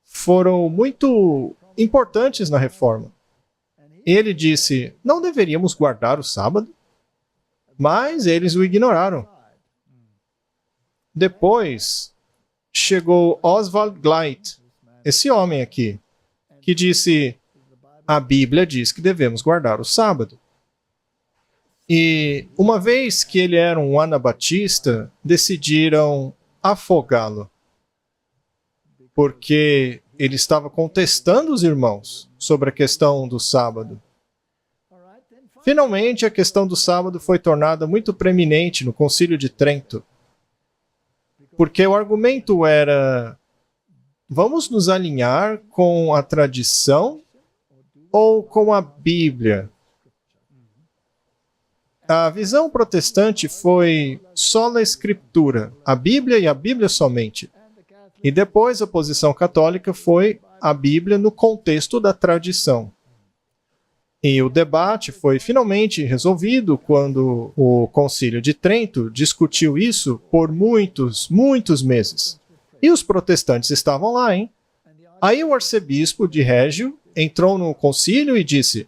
D: foram muito importantes na Reforma. Ele disse, não deveríamos guardar o sábado? Mas eles o ignoraram. Depois chegou Oswald Gleit, esse homem aqui. que disse: a Bíblia diz que devemos guardar o sábado. E uma vez que ele era um anabatista, decidiram afogá-lo, porque ele estava contestando os irmãos sobre a questão do sábado. Finalmente, a questão do sábado foi tornada muito preeminente no Concílio de Trento, porque o argumento era: vamos nos alinhar com a tradição ou com a Bíblia? A visão protestante foi sola escritura, a Bíblia e a Bíblia somente. E depois a posição católica foi a Bíblia no contexto da tradição. E o debate foi finalmente resolvido quando o Concílio de Trento discutiu isso por muitos meses. E os protestantes estavam lá, hein? Aí o arcebispo de Régio entrou no concílio e disse: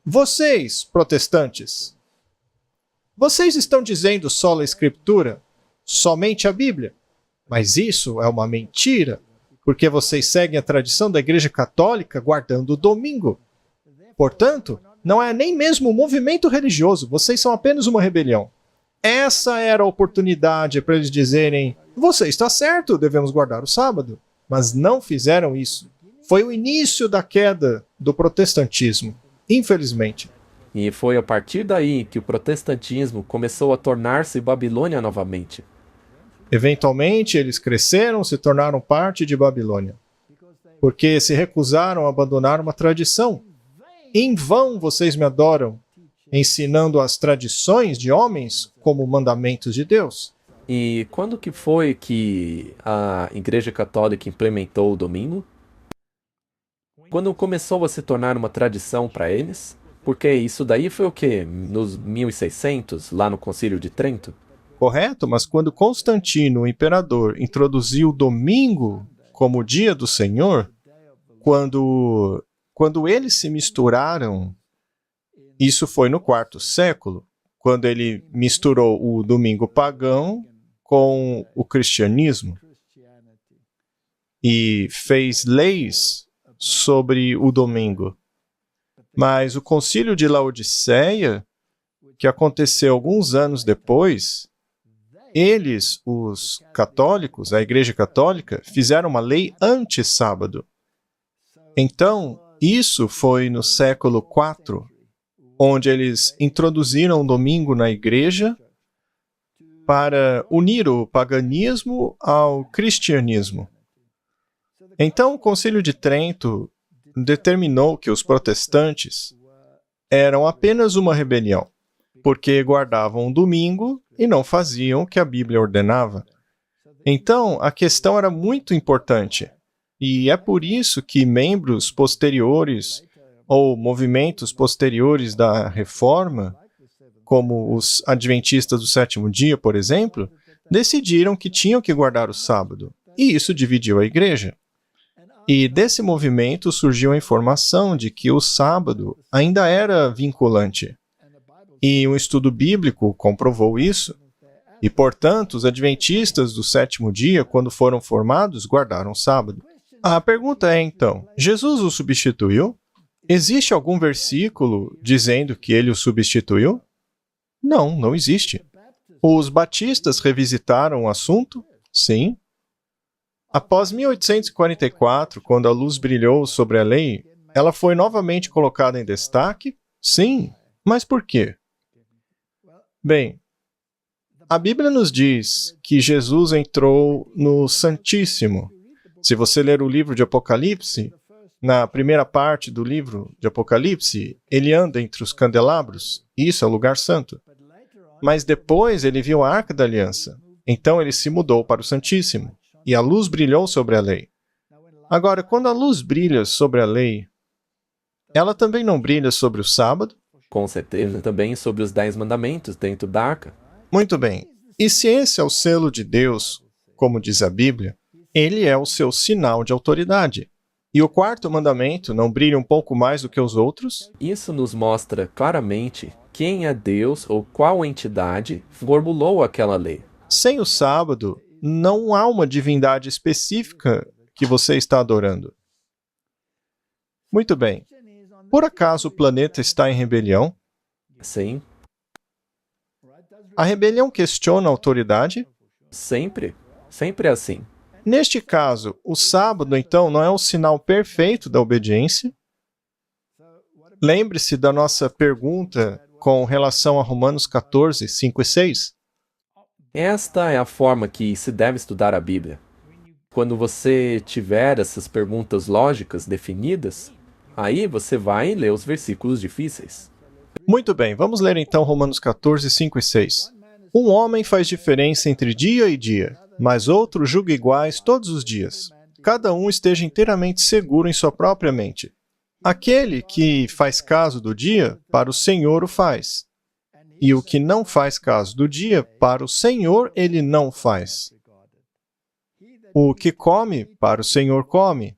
D: vocês, protestantes, vocês estão dizendo sola escritura, somente a Bíblia. Mas isso é uma mentira, porque vocês seguem a tradição da Igreja Católica guardando o domingo. Portanto, não é nem mesmo um movimento religioso, vocês são apenas uma rebelião. Essa era a oportunidade para eles dizerem: você está certo, devemos guardar o sábado. Mas não fizeram isso. Foi o início da queda do protestantismo, infelizmente.
C: E foi a partir daí que o protestantismo começou a tornar-se Babilônia novamente.
D: Eventualmente, eles cresceram, se tornaram parte de Babilônia, porque se recusaram a abandonar uma tradição. Em vão vocês me adoram, ensinando as tradições de homens como mandamentos de Deus.
C: E quando que foi que a Igreja Católica implementou o domingo? Quando começou a se tornar uma tradição para eles? Porque isso daí foi o quê? Nos 1600, lá no Concílio de Trento?
D: Correto, mas quando Constantino, o imperador, introduziu o domingo como o dia do Senhor, quando eles se misturaram, isso foi no IV século, quando ele misturou o domingo pagão com o cristianismo e fez leis sobre o domingo. Mas o Concílio de Laodiceia, que aconteceu alguns anos depois, eles, os católicos, a Igreja Católica, fizeram uma lei anti-sábado. Então, isso foi no século IV, onde eles introduziram o domingo na Igreja para unir o paganismo ao cristianismo. Então, o Concílio de Trento determinou que os protestantes eram apenas uma rebelião, porque guardavam o domingo e não faziam o que a Bíblia ordenava. Então, a questão era muito importante, e é por isso que membros posteriores ou movimentos posteriores da Reforma, como os adventistas do sétimo dia, por exemplo, decidiram que tinham que guardar o sábado, e isso dividiu a igreja. E desse movimento surgiu a informação de que o sábado ainda era vinculante. E um estudo bíblico comprovou isso. E, portanto, os adventistas do sétimo dia, quando foram formados, guardaram o sábado. A pergunta é, então, Jesus o substituiu? Existe algum versículo dizendo que ele o substituiu? Não, não existe. Os batistas revisitaram o assunto? Sim. Após 1844, quando a luz brilhou sobre a lei, ela foi novamente colocada em destaque? Sim. Mas por quê? Bem, a Bíblia nos diz que Jesus entrou no Santíssimo. Se você ler o livro de Apocalipse, na primeira parte do livro de Apocalipse, ele anda entre os candelabros. Isso é o lugar santo. Mas depois ele viu a Arca da Aliança. Então ele se mudou para o Santíssimo. E a luz brilhou sobre a lei. Agora, quando a luz brilha sobre a lei, ela também não brilha sobre o sábado?
C: Com certeza também sobre os 10 mandamentos dentro da arca.
D: Muito bem. E se esse é o selo de Deus, como diz a Bíblia, ele é o seu sinal de autoridade. E o quarto mandamento não brilha um pouco mais do que os outros?
C: Isso nos mostra claramente quem é Deus ou qual entidade formulou aquela lei.
D: Sem o sábado, não há uma divindade específica que você está adorando. Muito bem. Por acaso o planeta está em rebelião?
C: Sim,
D: A rebelião questiona a autoridade?
C: sempre. Sempre é assim.
D: Neste caso, o sábado, então, não é o sinal perfeito da obediência? Lembre-se da nossa pergunta com relação a Romanos 14, 5 e 6.
C: Esta é a forma que se deve estudar a Bíblia. Quando você tiver essas perguntas lógicas definidas, aí você vai ler os versículos difíceis.
D: Muito bem, vamos ler então Romanos 14, 5 e 6. Um homem faz diferença entre dia e dia, mas outro julga iguais todos os dias. Cada um esteja inteiramente seguro em sua própria mente. Aquele que faz caso do dia, para o Senhor o faz. E o que não faz caso do dia, para o Senhor ele não faz. O que come, para o Senhor come,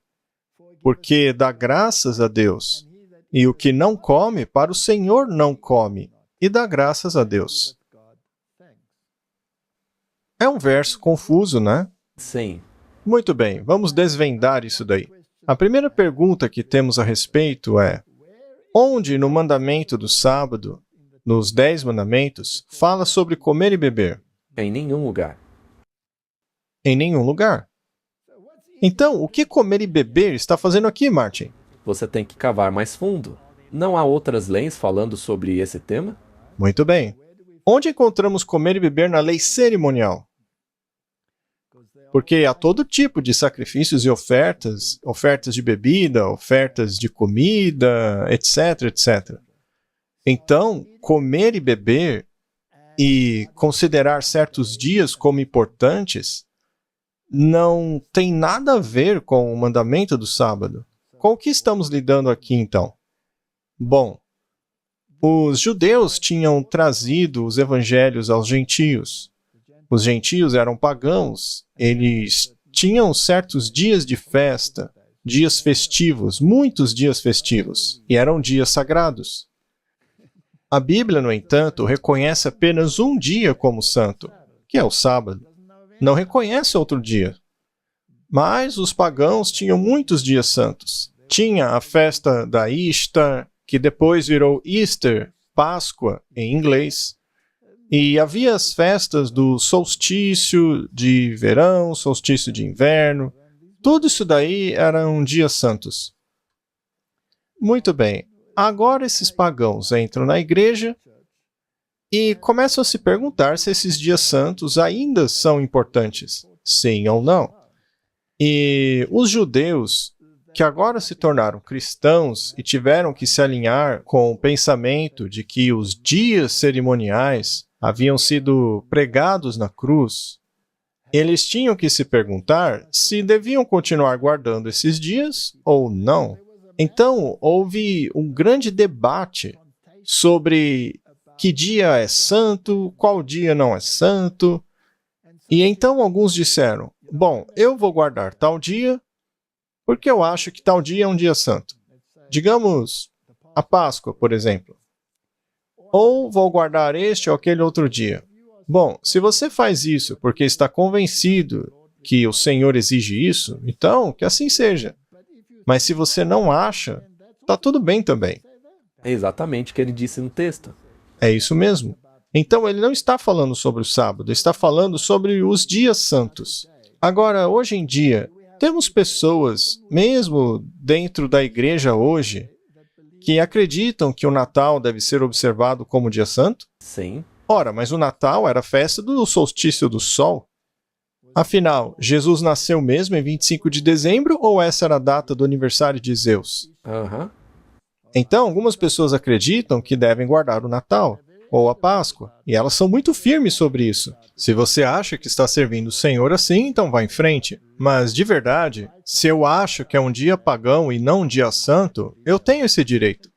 D: porque dá graças a Deus. E o que não come, para o Senhor não come, e dá graças a Deus. É um verso confuso, né?
C: Sim,
D: Muito bem, vamos desvendar isso daí. A primeira pergunta que temos a respeito é: onde no mandamento do sábado, nos 10 mandamentos, fala sobre comer e beber?
C: em nenhum lugar.
D: Em nenhum lugar. Então, o que comer e beber está fazendo aqui, Martin?
C: Você tem que cavar mais fundo. Não há outras leis falando sobre esse tema?
D: Muito bem. Onde encontramos comer e beber na lei cerimonial? Porque há todo tipo de sacrifícios e ofertas, ofertas de bebida, ofertas de comida, etc, etc. Então, comer e beber e considerar certos dias como importantes não tem nada a ver com o mandamento do sábado. Com o que estamos lidando aqui, então? Bom, os judeus tinham trazido os evangelhos aos gentios. Os gentios eram pagãos, eles tinham certos dias de festa, dias festivos, muitos dias festivos, e eram dias sagrados. A Bíblia, no entanto, reconhece apenas um dia como santo, que é o sábado. Não reconhece outro dia. Mas os pagãos tinham muitos dias santos. Tinha a festa da Ishtar, que depois virou Easter, Páscoa em inglês. E havia as festas do solstício de verão, solstício de inverno. Tudo isso daí eram dias santos. Muito bem. Agora esses pagãos entram na igreja e começam a se perguntar se esses dias santos ainda são importantes. Sim ou não? E os judeus, que agora se tornaram cristãos e tiveram que se alinhar com o pensamento de que os dias cerimoniais haviam sido pregados na cruz, eles tinham que se perguntar se deviam continuar guardando esses dias ou não. Então, houve um grande debate sobre que dia é santo, qual dia não é santo. E então alguns disseram: bom, eu vou guardar tal dia porque eu acho que tal dia é um dia santo. Digamos, a Páscoa, por exemplo. Ou vou guardar este ou aquele outro dia. Bom, se você faz isso porque está convencido que o Senhor exige isso, então que assim seja. Mas se você não acha, está tudo bem também.
C: É exatamente o que ele disse no texto.
D: É isso mesmo. Então ele não está falando sobre o sábado, está falando sobre os dias santos. Agora, hoje em dia, temos pessoas, mesmo dentro da igreja hoje, que acreditam que o Natal deve ser observado como dia santo?
C: Sim,
D: Ora, mas o Natal era a festa do solstício do sol. Afinal, Jesus nasceu mesmo em 25 de dezembro ou essa era a data do aniversário de Zeus?
C: aham.
D: Então, algumas pessoas acreditam que devem guardar o Natal ou a Páscoa, e elas são muito firmes sobre isso. Se você acha que está servindo o Senhor assim, então vá em frente. Mas, de verdade, se eu acho que é um dia pagão e não um dia santo, eu tenho esse direito.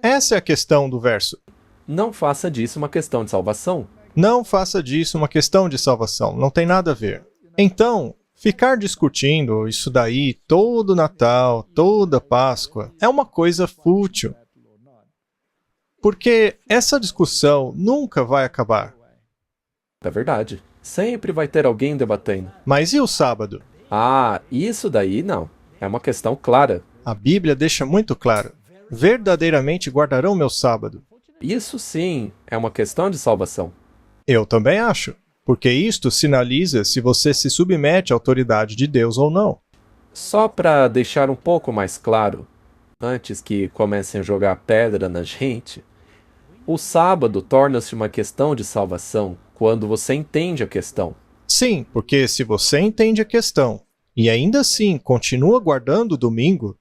D: Essa é a questão do verso.
C: Não faça disso uma questão de salvação.
D: Não faça disso uma questão de salvação, não tem nada a ver. Então, ficar discutindo isso daí todo Natal, toda Páscoa, é uma coisa fútil. Porque essa discussão nunca vai acabar.
C: É verdade. Sempre vai ter alguém debatendo.
D: Mas e o sábado?
C: Ah, isso daí não. É uma questão clara.
D: A Bíblia deixa muito claro: verdadeiramente guardarão meu sábado.
C: Isso sim é uma questão de salvação.
D: Eu também acho, porque isto sinaliza se você se submete à autoridade de Deus ou não.
C: Só para deixar um pouco mais claro, antes que comecem a jogar pedra na gente, o sábado torna-se uma questão de salvação quando você entende a questão.
D: Sim, porque se você entende a questão e ainda assim continua guardando o domingo,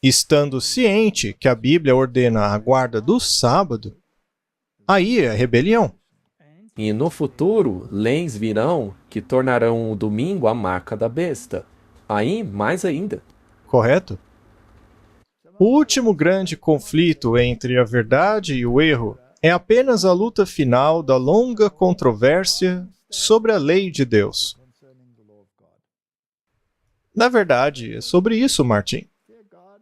D: estando ciente que a Bíblia ordena a guarda do sábado, aí é rebelião.
C: E no futuro, leis virão que tornarão o domingo a marca da besta. Aí, mais ainda.
D: Correto? O último grande conflito entre a verdade e o erro é apenas a luta final da longa controvérsia sobre a lei de Deus. Na verdade, é sobre isso, Martin.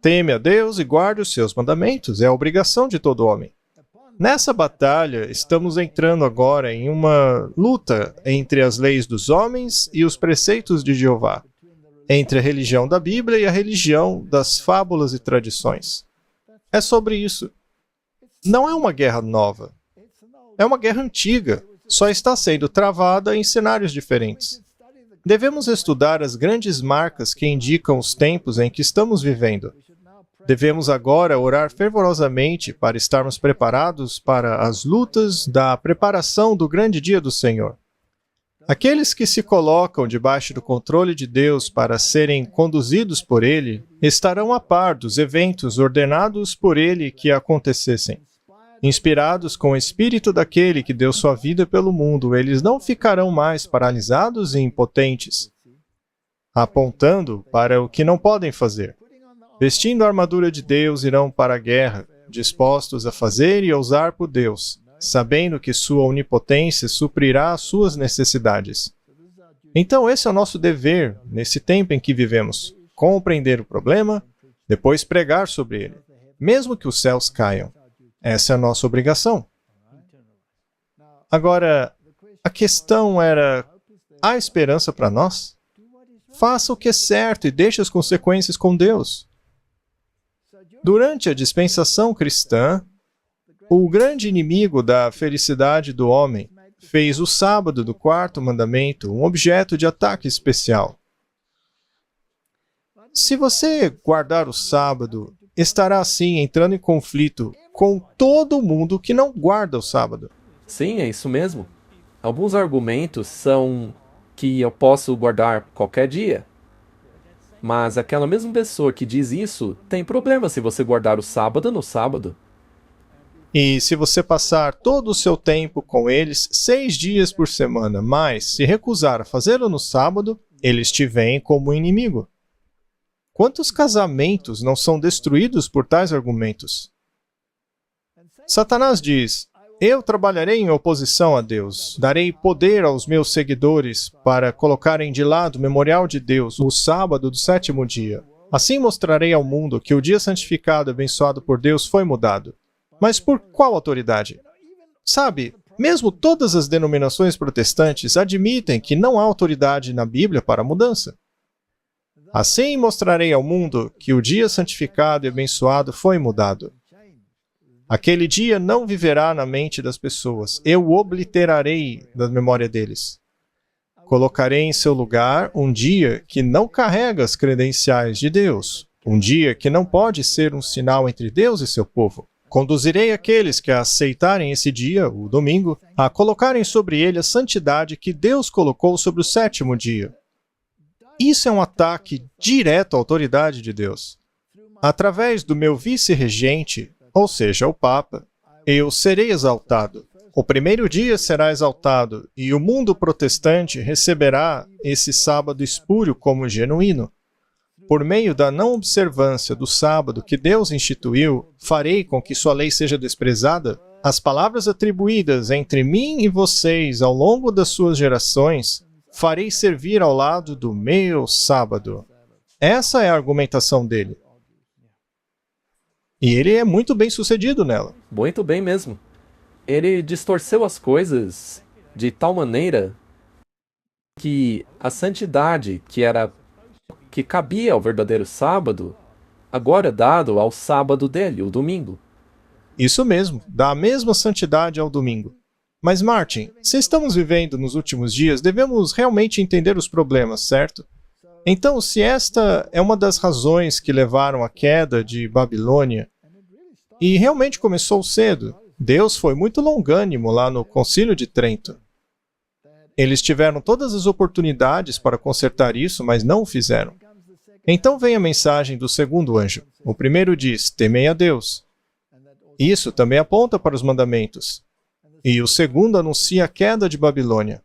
D: Teme a Deus e guarde os seus mandamentos, é a obrigação de todo homem. Nessa batalha, estamos entrando agora em uma luta entre as leis dos homens e os preceitos de Jeová, entre a religião da Bíblia e a religião das fábulas e tradições. É sobre isso. Não é uma guerra nova. É uma guerra antiga, só está sendo travada em cenários diferentes. Devemos estudar as grandes marcas que indicam os tempos em que estamos vivendo. Devemos agora orar fervorosamente para estarmos preparados para as lutas da preparação do grande dia do Senhor. Aqueles que se colocam debaixo do controle de Deus para serem conduzidos por Ele estarão a par dos eventos ordenados por Ele que acontecessem. Inspirados com o espírito daquele que deu sua vida pelo mundo, eles não ficarão mais paralisados e impotentes, apontando para o que não podem fazer. Vestindo a armadura de Deus, irão para a guerra, dispostos a fazer e ousar por Deus, sabendo que sua onipotência suprirá as suas necessidades. Então esse é o nosso dever, nesse tempo em que vivemos: compreender o problema, depois pregar sobre ele, mesmo que os céus caiam. Essa é a nossa obrigação. Agora, a questão era: há esperança para nós? Faça o que é certo e deixe as consequências com Deus. Durante a dispensação cristã, o grande inimigo da felicidade do homem fez o sábado do quarto mandamento um objeto de ataque especial. Se você guardar o sábado, estará assim entrando em conflito com todo mundo que não guarda o sábado.
C: Sim, é isso mesmo. Alguns argumentos são que eu posso guardar qualquer dia. Mas aquela mesma pessoa que diz isso tem problema se você guardar o sábado no sábado.
D: E se você passar todo o seu tempo com eles 6 dias por semana, mas se recusar a fazê-lo no sábado, eles te veem como inimigo. Quantos casamentos não são destruídos por tais argumentos? Satanás diz: eu trabalharei em oposição a Deus, darei poder aos meus seguidores para colocarem de lado o memorial de Deus, o sábado do 7º dia. Assim mostrarei ao mundo que o dia santificado e abençoado por Deus foi mudado. Mas por qual autoridade? Sabe, mesmo todas as denominações protestantes admitem que não há autoridade na Bíblia para a mudança. Assim mostrarei ao mundo que o dia santificado e abençoado foi mudado. Aquele dia não viverá na mente das pessoas. Eu o obliterarei da memória deles. Colocarei em seu lugar um dia que não carrega as credenciais de Deus. Um dia que não pode ser um sinal entre Deus e seu povo. Conduzirei aqueles que aceitarem esse dia, o domingo, a colocarem sobre ele a santidade que Deus colocou sobre o 7º dia. Isso é um ataque direto à autoridade de Deus. Através do meu vice-regente, ou seja, o Papa, eu serei exaltado. O primeiro dia será exaltado, e o mundo protestante receberá esse sábado espúrio como genuíno. Por meio da não observância do sábado que Deus instituiu, farei com que sua lei seja desprezada. As palavras atribuídas entre mim e vocês ao longo das suas gerações, farei servir ao lado do meu sábado. Essa é a argumentação dele. E ele é muito bem sucedido nela.
C: Muito bem mesmo. Ele distorceu as coisas de tal maneira que a santidade que cabia ao verdadeiro sábado agora dado ao sábado dele, o domingo.
D: Isso mesmo, dá a mesma santidade ao domingo. Mas Martin, se estamos vivendo nos últimos dias, devemos realmente entender os problemas, certo? Então, se esta é uma das razões que levaram à queda de Babilônia, e realmente começou cedo, Deus foi muito longânimo lá no Concílio de Trento. Eles tiveram todas as oportunidades para consertar isso, mas não o fizeram. Então vem a mensagem do segundo anjo. O primeiro diz, temei a Deus. Isso também aponta para os mandamentos. E o segundo anuncia a queda de Babilônia.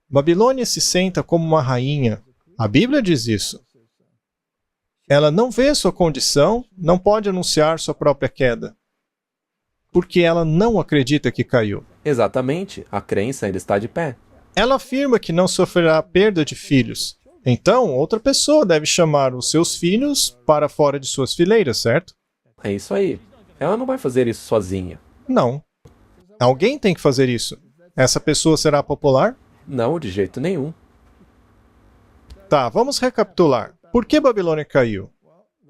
D: Babilônia se senta como uma rainha. A Bíblia diz isso. Ela não vê sua condição, não pode anunciar sua própria queda. Porque ela não acredita que caiu.
C: Exatamente, a crença ainda está de pé.
D: Ela afirma que não sofrerá perda de filhos. Então, outra pessoa deve chamar os seus filhos para fora de suas fileiras, certo?
C: É isso aí. Ela não vai fazer isso sozinha.
D: Não. Alguém tem que fazer isso. Essa pessoa será popular?
C: Não, de jeito nenhum.
D: Tá, vamos recapitular. Por que Babilônia caiu?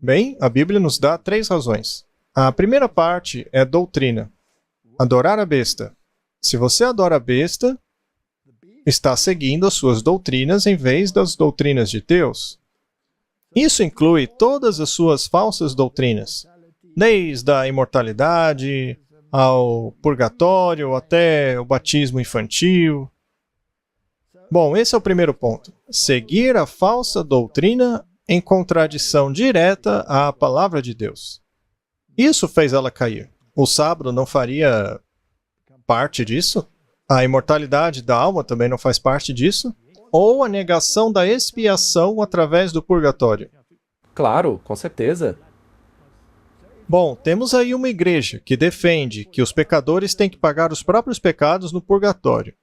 D: Bem, a Bíblia nos dá 3 razões. A primeira parte é doutrina. Adorar a besta. Se você adora a besta, está seguindo as suas doutrinas em vez das doutrinas de Deus. Isso inclui todas as suas falsas doutrinas, desde a imortalidade, ao purgatório, até o batismo infantil. Bom, esse é o primeiro ponto. Seguir a falsa doutrina em contradição direta à palavra de Deus. Isso fez ela cair. O sábado não faria parte disso? A imortalidade da alma também não faz parte disso? Ou a negação da expiação através do purgatório?
C: Claro, com certeza.
D: Bom, temos aí uma igreja que defende que os pecadores têm que pagar os próprios pecados no purgatório.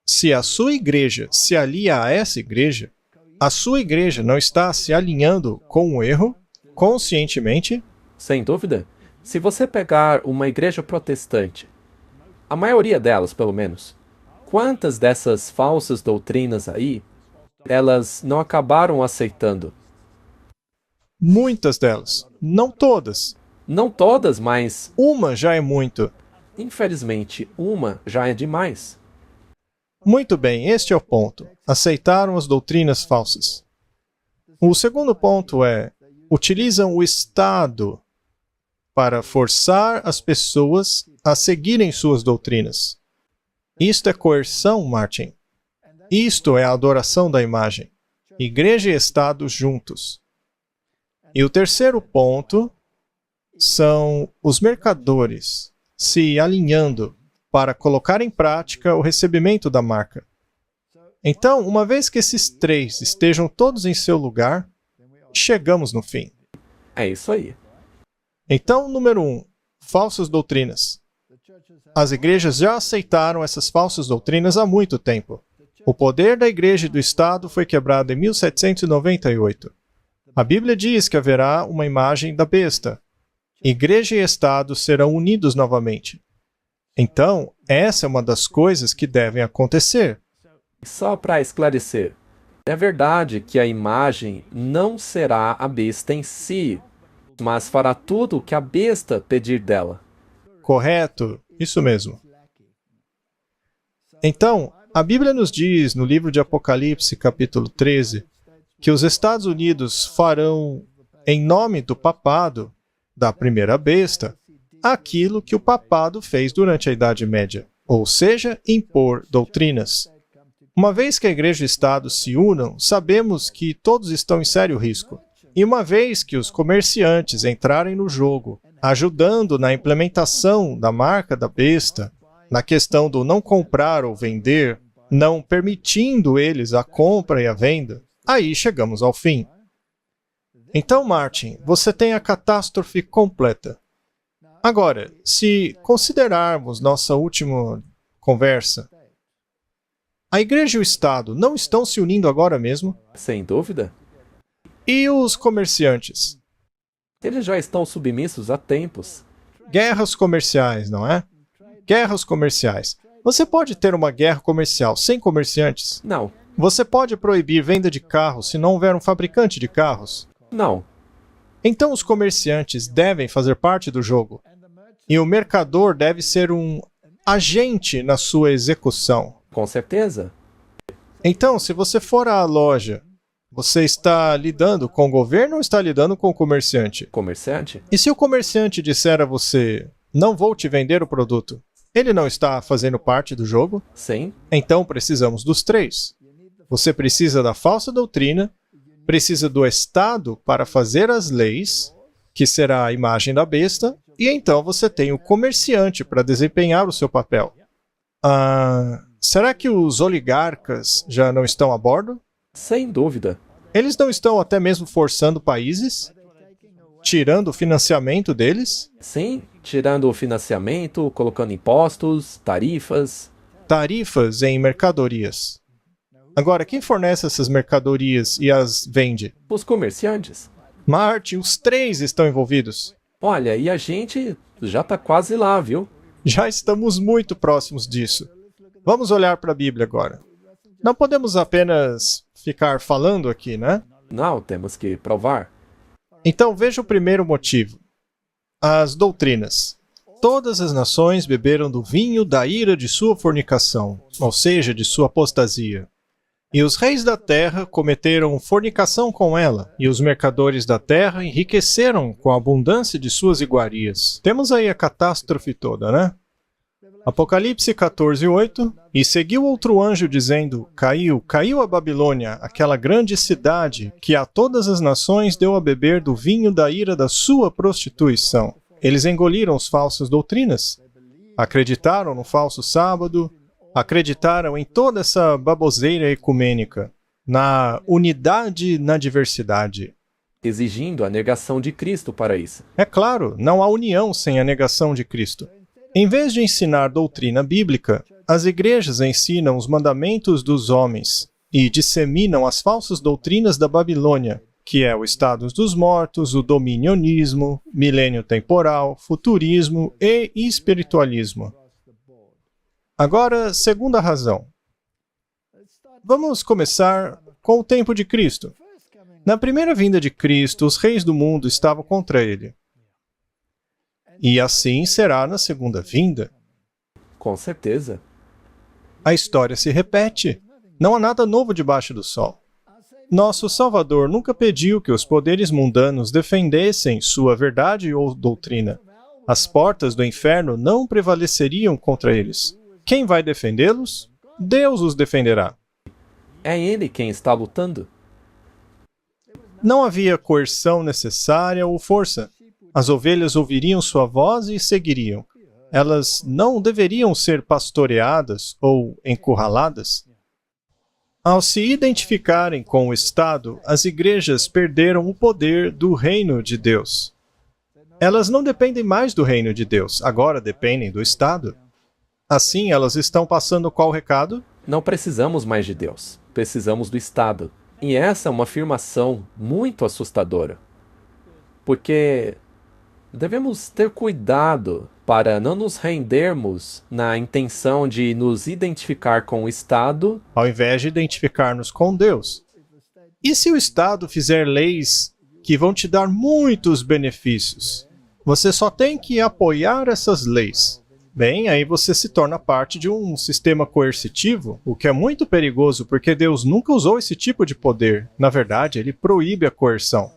D: Se a sua igreja se alia a essa igreja, a sua igreja não está se alinhando com o erro, conscientemente?
C: Sem dúvida. Se você pegar uma igreja protestante, a maioria delas, pelo menos, quantas dessas falsas doutrinas aí, elas não acabaram aceitando?
D: Muitas delas. Não todas.
C: Não todas, mas,
D: Uma já é muito.
C: infelizmente, uma já é demais.
D: Muito bem, este é o ponto. Aceitaram as doutrinas falsas. O segundo ponto é, utilizam o Estado para forçar as pessoas a seguirem suas doutrinas. Isto é coerção, Martin. Isto é a adoração da imagem. Igreja e Estado juntos. E o terceiro ponto são os mercadores se alinhando para colocar em prática o recebimento da marca. Então, uma vez que esses 3 estejam todos em seu lugar, chegamos no fim.
C: É isso aí.
D: Então, número 1, falsas doutrinas. As igrejas já aceitaram essas falsas doutrinas há muito tempo. O poder da igreja e do Estado foi quebrado em 1798. A Bíblia diz que haverá uma imagem da besta. Igreja e Estado serão unidos novamente. Então, essa é uma das coisas que devem acontecer.
C: Só para esclarecer, é verdade que a imagem não será a besta em si, mas fará tudo o que a besta pedir dela.
D: Correto? Isso mesmo. Então, a Bíblia nos diz, no livro de Apocalipse, capítulo 13, que os Estados Unidos farão, em nome do papado, da primeira besta, aquilo que o papado fez durante a Idade Média, ou seja, impor doutrinas. Uma vez que a Igreja e o Estado se unam, sabemos que todos estão em sério risco. E uma vez que os comerciantes entrarem no jogo, ajudando na implementação da marca da besta, na questão do não comprar ou vender, não permitindo eles a compra e a venda, aí chegamos ao fim. Então, Martin, você tem a catástrofe completa. Agora, se considerarmos nossa última conversa, a Igreja e o Estado não estão se unindo agora mesmo?
C: Sem dúvida.
D: E os comerciantes?
C: Eles já estão submissos há tempos.
D: Guerras comerciais, não é? Guerras comerciais. Você pode ter uma guerra comercial sem comerciantes?
C: Não,
D: Você pode proibir venda de carros se não houver um fabricante de carros?
C: não.
D: Então os comerciantes devem fazer parte do jogo. E o mercador deve ser um agente na sua execução.
C: Com certeza.
D: Então, se você for à loja, você está lidando com o governo ou está lidando com o comerciante?
C: Comerciante?
D: E se o comerciante disser a você, não vou te vender o produto, ele não está fazendo parte do jogo?
C: Sim.
D: Então precisamos dos três. Você precisa da falsa doutrina, precisa do Estado para fazer as leis, que será a imagem da besta, e então você tem o comerciante para desempenhar o seu papel. Será que os oligarcas já não estão a bordo?
C: Sem dúvida.
D: Eles não estão até mesmo forçando países? Tirando o financiamento deles?
C: Sim, tirando o financiamento, colocando impostos, tarifas.
D: Tarifas em mercadorias. Agora, quem fornece essas mercadorias e as vende?
C: Os comerciantes.
D: Marty, os três estão envolvidos.
C: Olha, e a gente já está quase lá, viu?
D: Já estamos muito próximos disso. Vamos olhar para a Bíblia agora. Não podemos apenas ficar falando aqui, né?
C: Não, temos que provar.
D: Então veja o primeiro motivo. As doutrinas. Todas as nações beberam do vinho da ira de sua fornicação, ou seja, de sua apostasia. E os reis da terra cometeram fornicação com ela, e os mercadores da terra enriqueceram com a abundância de suas iguarias. Temos aí a catástrofe toda, né? Apocalipse 14:8. E seguiu outro anjo dizendo, caiu a Babilônia, aquela grande cidade, que a todas as nações deu a beber do vinho da ira da sua prostituição. Eles engoliram as falsas doutrinas, acreditaram no falso sábado, acreditaram em toda essa baboseira ecumênica, na unidade na diversidade.
C: Exigindo a negação de Cristo para isso.
D: É claro, não há união sem a negação de Cristo. Em vez de ensinar doutrina bíblica, as igrejas ensinam os mandamentos dos homens e disseminam as falsas doutrinas da Babilônia, que é o estado dos mortos, o dominionismo, milênio temporal, futurismo e espiritualismo. Agora, segunda razão. Vamos começar com o tempo de Cristo. Na primeira vinda de Cristo, os reis do mundo estavam contra ele. E assim será na segunda vinda.
C: Com certeza.
D: A história se repete. Não há nada novo debaixo do sol. Nosso Salvador nunca pediu que os poderes mundanos defendessem sua verdade ou doutrina. As portas do inferno não prevaleceriam contra eles. Quem vai defendê-los? Deus os defenderá.
C: É ele quem está lutando.
D: Não havia coerção necessária ou força. As ovelhas ouviriam sua voz e seguiriam. Elas não deveriam ser pastoreadas ou encurraladas. Ao se identificarem com o Estado, as igrejas perderam o poder do reino de Deus. Elas não dependem mais do reino de Deus, agora dependem do Estado. Assim, elas estão passando qual recado?
C: Não precisamos mais de Deus, precisamos do Estado. E essa é uma afirmação muito assustadora. Porque devemos ter cuidado para não nos rendermos na intenção de nos identificar com o Estado,
D: ao invés de identificar-nos com Deus. E se o Estado fizer leis que vão te dar muitos benefícios? Você só tem que apoiar essas leis. Bem, aí você se torna parte de um sistema coercitivo, o que é muito perigoso porque Deus nunca usou esse tipo de poder. Na verdade, ele proíbe a coerção.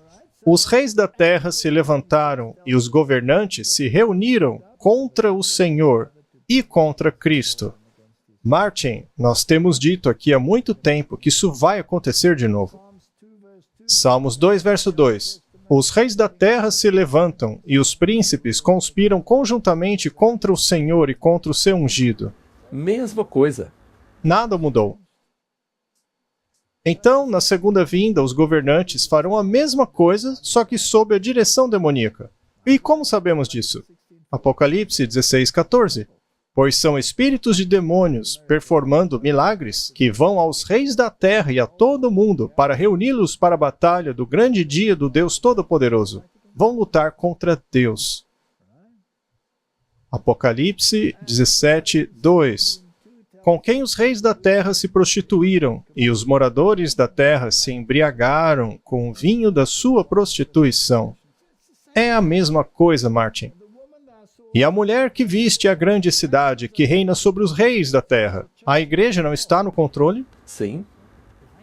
D: Os reis da terra se levantaram e os governantes se reuniram contra o Senhor e contra Cristo. Martin, nós temos dito aqui há muito tempo que isso vai acontecer de novo. Salmos 2, verso 2. Os reis da terra se levantam e os príncipes conspiram conjuntamente contra o Senhor e contra o seu ungido.
C: mesma coisa.
D: Nada mudou. Então, na segunda vinda, os governantes farão a mesma coisa, só que sob a direção demoníaca. E como sabemos disso? Apocalipse 16:14. Pois são espíritos de demônios, performando milagres, que vão aos reis da terra e a todo mundo para reuni-los para a batalha do grande dia do Deus Todo-Poderoso. Vão lutar contra Deus. Apocalipse 17:2. Com quem os reis da terra se prostituíram, e os moradores da terra se embriagaram com o vinho da sua prostituição. É a mesma coisa, Martin. E a mulher que viste a grande cidade, que reina sobre os reis da terra, a igreja não está no controle?
C: Sim,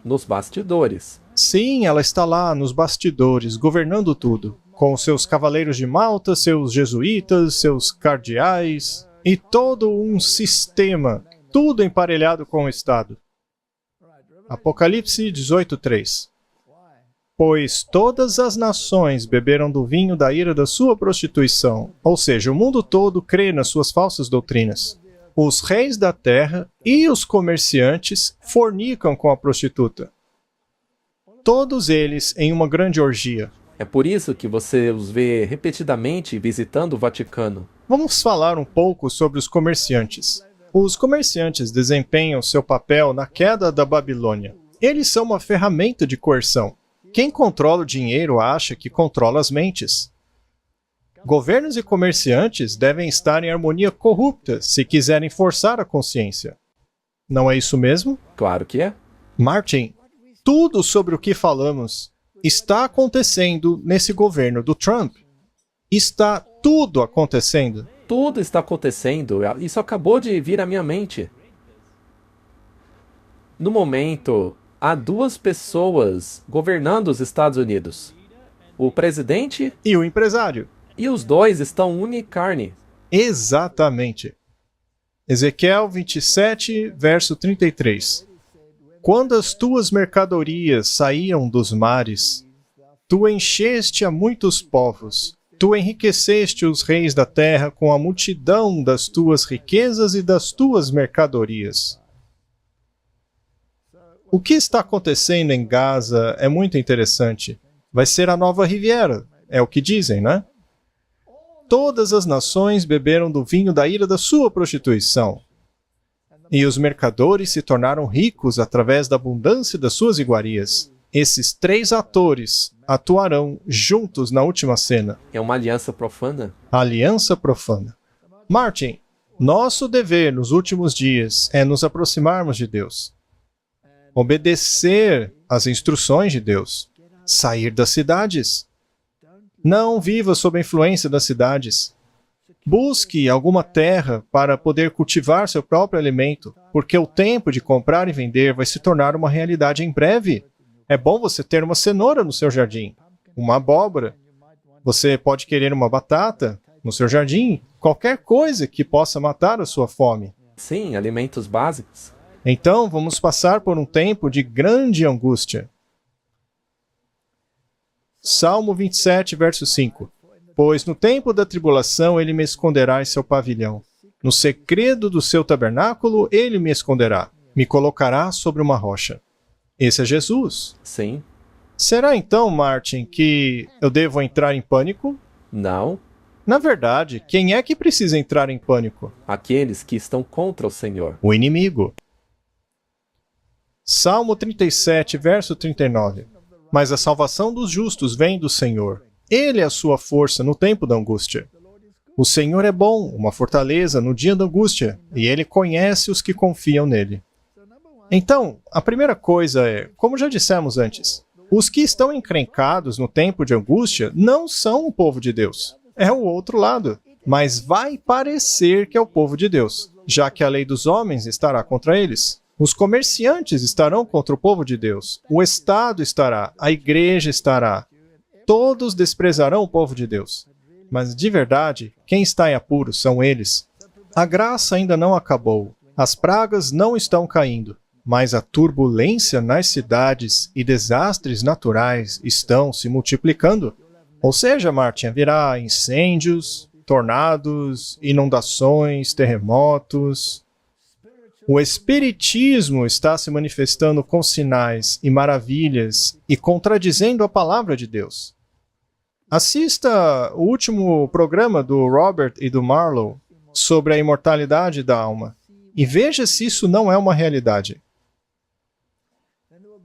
C: nos bastidores.
D: Sim, ela está lá nos bastidores, governando tudo, com seus cavaleiros de Malta, seus jesuítas, seus cardeais, e todo um sistema, tudo emparelhado com o Estado. Apocalipse 18:3. Pois todas as nações beberam do vinho da ira da sua prostituição, ou seja, o mundo todo crê nas suas falsas doutrinas. Os reis da terra e os comerciantes fornicam com a prostituta. Todos eles em uma grande orgia.
C: É por isso que você os vê repetidamente visitando o Vaticano.
D: Vamos falar um pouco sobre os comerciantes. Os comerciantes desempenham seu papel na queda da Babilônia. Eles são uma ferramenta de coerção. Quem controla o dinheiro acha que controla as mentes. Governos e comerciantes devem estar em harmonia corrupta se quiserem forçar a consciência. Não é isso mesmo?
C: Claro que é.
D: Martin, tudo sobre o que falamos está acontecendo nesse governo do Trump. Está tudo acontecendo.
C: Tudo está acontecendo. Isso acabou de vir à minha mente. No momento, há duas pessoas governando os Estados Unidos. O presidente
D: E o empresário.
C: e os dois estão unicarne.
D: Exatamente. Ezequiel 27, verso 33. Quando as tuas mercadorias saíam dos mares, tu encheste a muitos povos, tu enriqueceste os reis da terra com a multidão das tuas riquezas e das tuas mercadorias. O que está acontecendo em Gaza é muito interessante. Vai ser a nova Riviera, é o que dizem, né? Todas as nações beberam do vinho da ira da sua prostituição. E os mercadores se tornaram ricos através da abundância das suas iguarias. Esses três atores atuarão juntos na última cena.
C: É uma aliança profana?
D: A aliança profana. Martin, nosso dever nos últimos dias é nos aproximarmos de Deus. Obedecer às instruções de Deus. Sair das cidades. Não viva sob a influência das cidades. Busque alguma terra para poder cultivar seu próprio alimento, porque o tempo de comprar e vender vai se tornar uma realidade em breve. É bom você ter uma cenoura no seu jardim, uma abóbora. Você pode querer uma batata no seu jardim, qualquer coisa que possa matar a sua fome.
C: Sim, alimentos básicos.
D: Então, vamos passar por um tempo de grande angústia. Salmo 27, verso 5. Pois no tempo da tribulação ele me esconderá em seu pavilhão. No segredo do seu tabernáculo ele me esconderá. Me colocará sobre uma rocha. Esse é Jesus.
C: Sim.
D: Será então, Martin, que eu devo entrar em pânico?
C: Não.
D: Na verdade, quem é que precisa entrar em pânico?
C: Aqueles que estão contra o Senhor.
D: O inimigo. Salmo 37, verso 39. Mas a salvação dos justos vem do Senhor. Ele é a sua força no tempo da angústia. O Senhor é bom, uma fortaleza no dia da angústia, e Ele conhece os que confiam nele. Então, a primeira coisa é, como já dissemos antes, os que estão encrencados no tempo de angústia não são o povo de Deus. É o outro lado. Mas vai parecer que é o povo de Deus, já que a lei dos homens estará contra eles. Os comerciantes estarão contra o povo de Deus. O Estado estará, a igreja estará. Todos desprezarão o povo de Deus. Mas, de verdade, quem está em apuro são eles. A graça ainda não acabou. As pragas não estão caindo. Mas a turbulência nas cidades e desastres naturais estão se multiplicando. Ou seja, Martin, haverá incêndios, tornados, inundações, terremotos. O Espiritismo está se manifestando com sinais e maravilhas e contradizendo a palavra de Deus. Assista o último programa do Robert e do Marlowe sobre a imortalidade da alma e veja se isso não é uma realidade.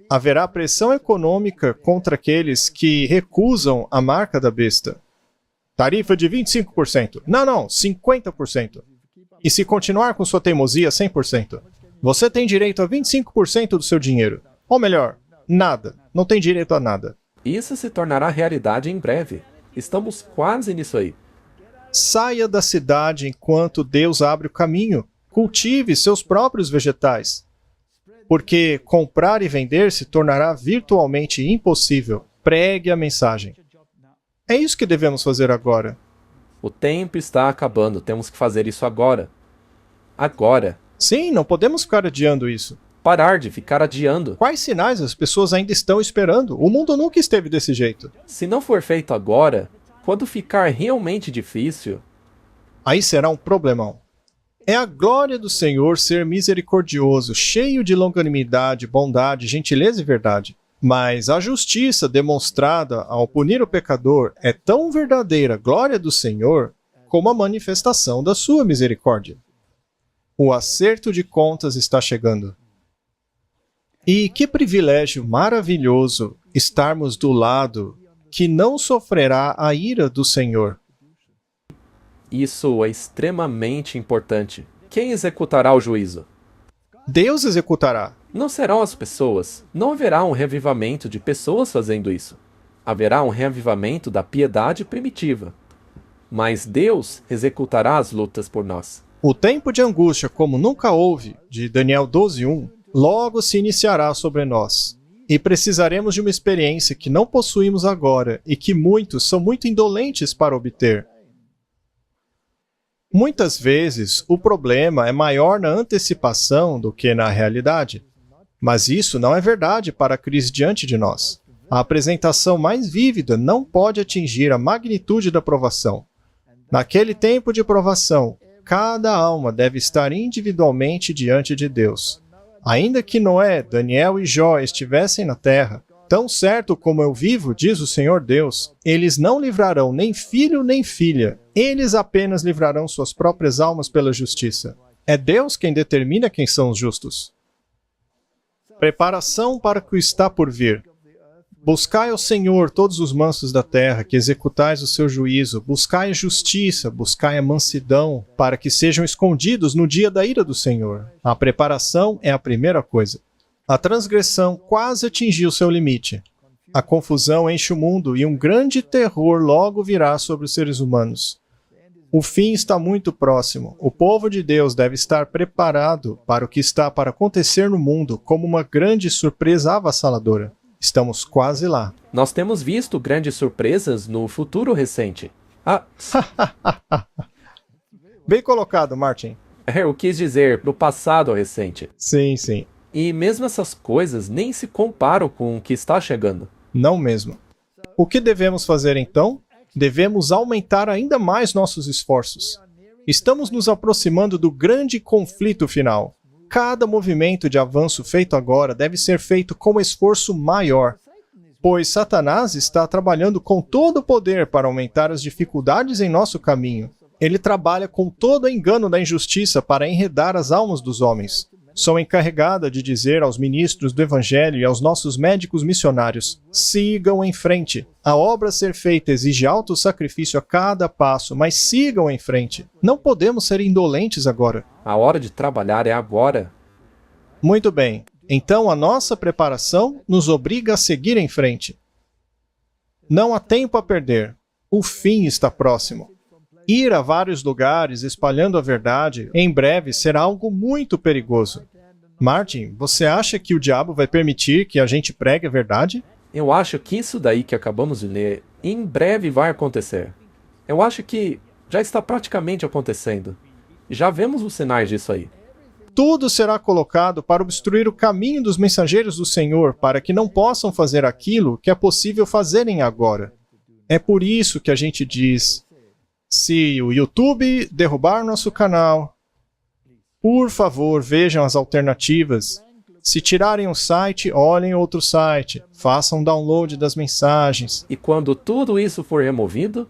D: Haverá pressão econômica contra aqueles que recusam a marca da besta. Tarifa de 25%. Não, 50%. E se continuar com sua teimosia, 100%. Você tem direito a 25% do seu dinheiro. Ou melhor, nada. Não tem direito a nada.
C: Isso se tornará realidade em breve. Estamos quase nisso aí.
D: Saia da cidade enquanto Deus abre o caminho. Cultive seus próprios vegetais. Porque comprar e vender se tornará virtualmente impossível. Pregue a mensagem. É isso que devemos fazer agora.
C: O tempo está acabando, temos que fazer isso agora. Agora.
D: Sim, não podemos ficar adiando isso.
C: Parar de ficar adiando.
D: Quais sinais as pessoas ainda estão esperando? O mundo nunca esteve desse jeito.
C: Se não for feito agora, quando ficar realmente difícil,
D: Aí será um problemão. É a glória do Senhor ser misericordioso, cheio de longanimidade, bondade, gentileza e verdade. Mas a justiça demonstrada ao punir o pecador é tão verdadeira glória do Senhor como a manifestação da sua misericórdia. O acerto de contas está chegando. E que privilégio maravilhoso estarmos do lado que não sofrerá a ira do Senhor.
C: isso é extremamente importante. Quem executará o juízo?
D: Deus executará.
C: Não serão as pessoas. Não haverá um reavivamento de pessoas fazendo isso. Haverá um reavivamento da piedade primitiva. Mas Deus executará as lutas por nós.
D: O tempo de angústia como nunca houve, de Daniel 12:1, logo se iniciará sobre nós. E precisaremos de uma experiência que não possuímos agora e que muitos são muito indolentes para obter. Muitas vezes, o problema é maior na antecipação do que na realidade. Mas isso não é verdade para a crise diante de nós. A apresentação mais vívida não pode atingir a magnitude da provação. Naquele tempo de provação, cada alma deve estar individualmente diante de Deus. Ainda que Noé, Daniel e Jó estivessem na terra, tão certo como eu vivo, diz o Senhor Deus, eles não livrarão nem filho nem filha. Eles apenas livrarão suas próprias almas pela justiça. É Deus quem determina quem são os justos. Preparação para o que está por vir. Buscai ao Senhor todos os mansos da terra, que executais o seu juízo. Buscai a justiça, buscai a mansidão, para que sejam escondidos no dia da ira do Senhor. A preparação é a primeira coisa. A transgressão quase atingiu seu limite. A confusão enche o mundo e um grande terror logo virá sobre os seres humanos. O fim está muito próximo. O povo de Deus deve estar preparado para o que está para acontecer no mundo como uma grande surpresa avassaladora. Estamos quase lá.
C: Nós temos visto grandes surpresas no futuro recente.
D: Bem colocado, Martin.
C: Eu quis dizer, no passado recente.
D: Sim, sim.
C: E mesmo essas coisas nem se comparam com o que está chegando.
D: Não mesmo. O que devemos fazer então? Devemos aumentar ainda mais nossos esforços. Estamos nos aproximando do grande conflito final. Cada movimento de avanço feito agora deve ser feito com esforço maior, pois Satanás está trabalhando com todo o poder para aumentar as dificuldades em nosso caminho. Ele trabalha com todo o engano da injustiça para enredar as almas dos homens. Sou encarregada de dizer aos ministros do Evangelho e aos nossos médicos missionários: sigam em frente. A obra a ser feita exige alto sacrifício a cada passo, mas sigam em frente. Não podemos ser indolentes agora.
C: A hora de trabalhar é agora.
D: Muito bem. Então a nossa preparação nos obriga a seguir em frente. Não há tempo a perder. O fim está próximo. Ir a vários lugares espalhando a verdade, em breve, será algo muito perigoso. Martin, você acha que o diabo vai permitir que a gente pregue a verdade?
C: Eu acho que isso daí que acabamos de ler, em breve vai acontecer. Eu acho que já está praticamente acontecendo. Já vemos os sinais disso aí.
D: Tudo será colocado para obstruir o caminho dos mensageiros do Senhor, para que não possam fazer aquilo que é possível fazerem agora. É por isso que a gente diz: se o YouTube derrubar nosso canal, por favor, vejam as alternativas. Se tirarem o site, olhem outro site. Façam download das mensagens.
C: E quando tudo isso for removido,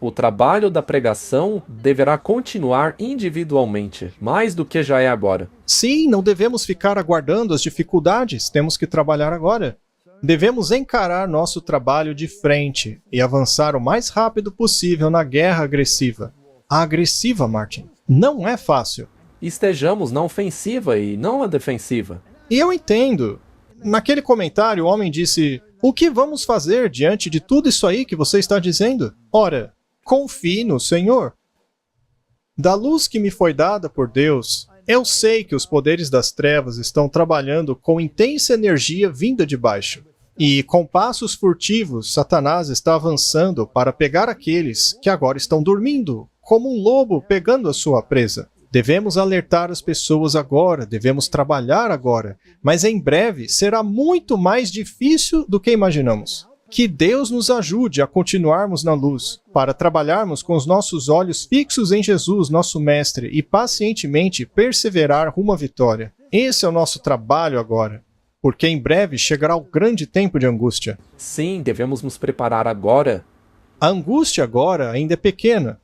C: o trabalho da pregação deverá continuar individualmente, mais do que já é agora.
D: Sim, não devemos ficar aguardando as dificuldades. Temos que trabalhar agora. Devemos encarar nosso trabalho de frente e avançar o mais rápido possível na guerra agressiva. A agressiva, Martin, não é fácil.
C: Estejamos na ofensiva e não na defensiva.
D: E eu entendo. Naquele comentário, o homem disse: O que vamos fazer diante de tudo isso aí que você está dizendo? Ora, confie no Senhor. Da luz que me foi dada por Deus, eu sei que os poderes das trevas estão trabalhando com intensa energia vinda de baixo. E, com passos furtivos, Satanás está avançando para pegar aqueles que agora estão dormindo, como um lobo pegando a sua presa. Devemos alertar as pessoas agora, devemos trabalhar agora, mas em breve será muito mais difícil do que imaginamos. Que Deus nos ajude a continuarmos na luz, para trabalharmos com os nossos olhos fixos em Jesus, nosso Mestre, e pacientemente perseverar rumo à vitória. Esse é o nosso trabalho agora, porque em breve chegará o grande tempo de angústia.
C: Sim, devemos nos preparar agora.
D: A angústia agora ainda é pequena.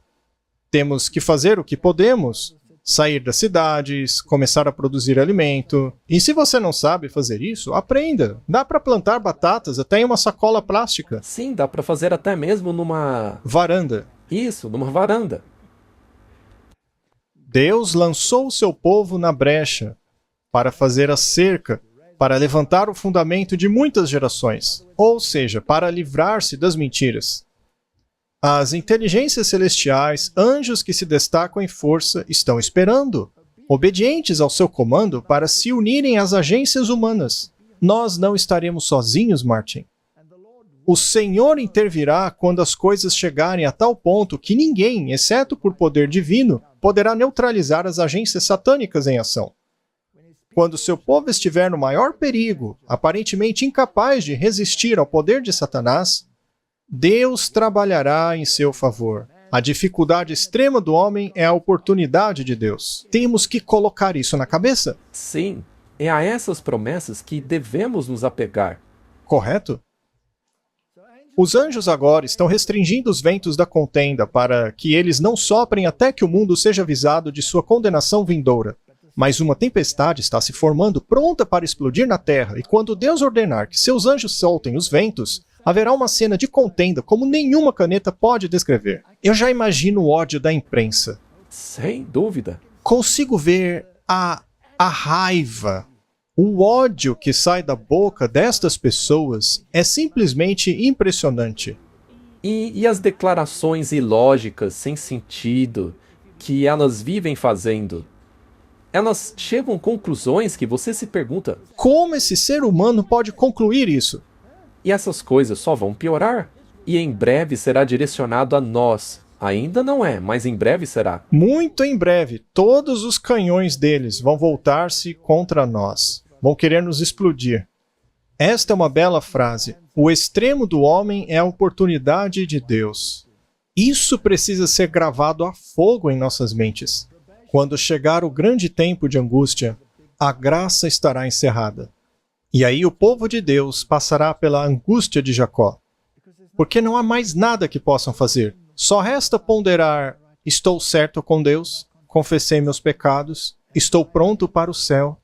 D: Temos que fazer o que podemos. Sair das cidades, começar a produzir alimento. E se você não sabe fazer isso, aprenda. Dá para plantar batatas até em uma sacola plástica.
C: Sim, dá para fazer até mesmo numa...
D: Varanda.
C: Isso, numa varanda.
D: Deus lançou o seu povo na brecha para fazer a cerca, para levantar o fundamento de muitas gerações, ou seja, para livrar-se das mentiras. As inteligências celestiais, anjos que se destacam em força, estão esperando, obedientes ao seu comando para se unirem às agências humanas. Nós não estaremos sozinhos, Martin. O Senhor intervirá quando as coisas chegarem a tal ponto que ninguém, exceto por poder divino, poderá neutralizar as agências satânicas em ação. Quando seu povo estiver no maior perigo, aparentemente incapaz de resistir ao poder de Satanás, Deus trabalhará em seu favor. A dificuldade extrema do homem é a oportunidade de Deus. Temos que colocar isso na cabeça.
C: Sim, é a essas promessas que devemos nos apegar.
D: Correto? Os anjos agora estão restringindo os ventos da contenda para que eles não soprem até que o mundo seja avisado de sua condenação vindoura. Mas uma tempestade está se formando pronta para explodir na terra, e quando Deus ordenar que seus anjos soltem os ventos, haverá uma cena de contenda como nenhuma caneta pode descrever. Eu já imagino o ódio da imprensa.
C: Sem dúvida.
D: Consigo ver a raiva. O ódio que sai da boca destas pessoas é simplesmente impressionante.
C: E as declarações ilógicas, sem sentido, que elas vivem fazendo? Elas chegam a conclusões que você se pergunta:
D: como esse ser humano pode concluir isso?
C: E essas coisas só vão piorar. E em breve será direcionado a nós. Ainda não é, mas em breve será.
D: Muito em breve, todos os canhões deles vão voltar-se contra nós. Vão querer nos explodir. Esta é uma bela frase. O extremo do homem é a oportunidade de Deus. Isso precisa ser gravado a fogo em nossas mentes. Quando chegar o grande tempo de angústia, a graça estará encerrada. E aí o povo de Deus passará pela angústia de Jacó. Porque não há mais nada que possam fazer. Só resta ponderar: estou certo com Deus, confessei meus pecados, estou pronto para o céu.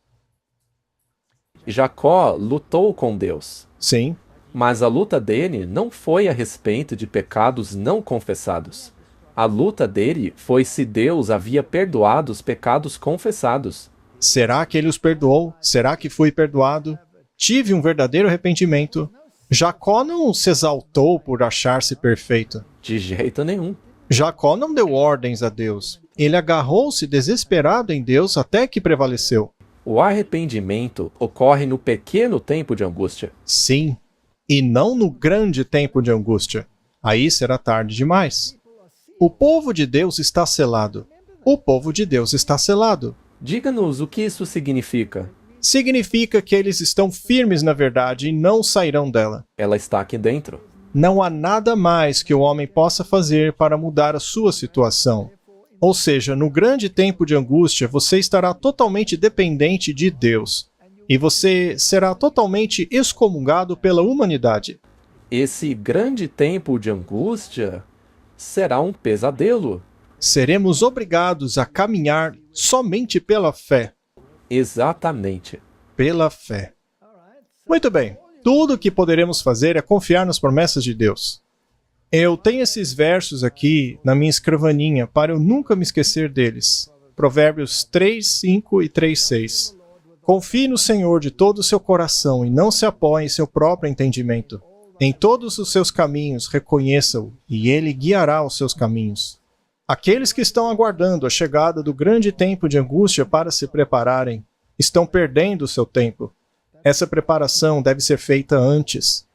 C: Jacó lutou com Deus.
D: Sim.
C: Mas a luta dele não foi a respeito de pecados não confessados. A luta dele foi se Deus havia perdoado os pecados confessados.
D: Será que ele os perdoou? Será que fui perdoado? Tive um verdadeiro arrependimento. Jacó não se exaltou por achar-se perfeito.
C: De jeito nenhum.
D: Jacó não deu ordens a Deus. Ele agarrou-se desesperado em Deus até que prevaleceu.
C: O arrependimento ocorre no pequeno tempo de angústia.
D: Sim, e não no grande tempo de angústia. Aí será tarde demais. O povo de Deus está selado. O povo de Deus está selado.
C: Diga-nos o que isso significa.
D: Significa que eles estão firmes na verdade e não sairão dela.
C: Ela está aqui dentro.
D: Não há nada mais que o homem possa fazer para mudar a sua situação. Ou seja, no grande tempo de angústia, você estará totalmente dependente de Deus. E você será totalmente excomungado pela humanidade.
C: Esse grande tempo de angústia será um pesadelo.
D: Seremos obrigados a caminhar somente pela fé.
C: Exatamente.
D: Pela fé. Muito bem. Tudo o que poderemos fazer é confiar nas promessas de Deus. Eu tenho esses versos aqui na minha escrivaninha para eu nunca me esquecer deles. Provérbios 3:5 e 3:6. Confie no Senhor de todo o seu coração e não se apoie em seu próprio entendimento. Em todos os seus caminhos reconheça-o, e ele guiará os seus caminhos. Aqueles que estão aguardando a chegada do grande tempo de angústia para se prepararem, estão perdendo o seu tempo. Essa preparação deve ser feita antes.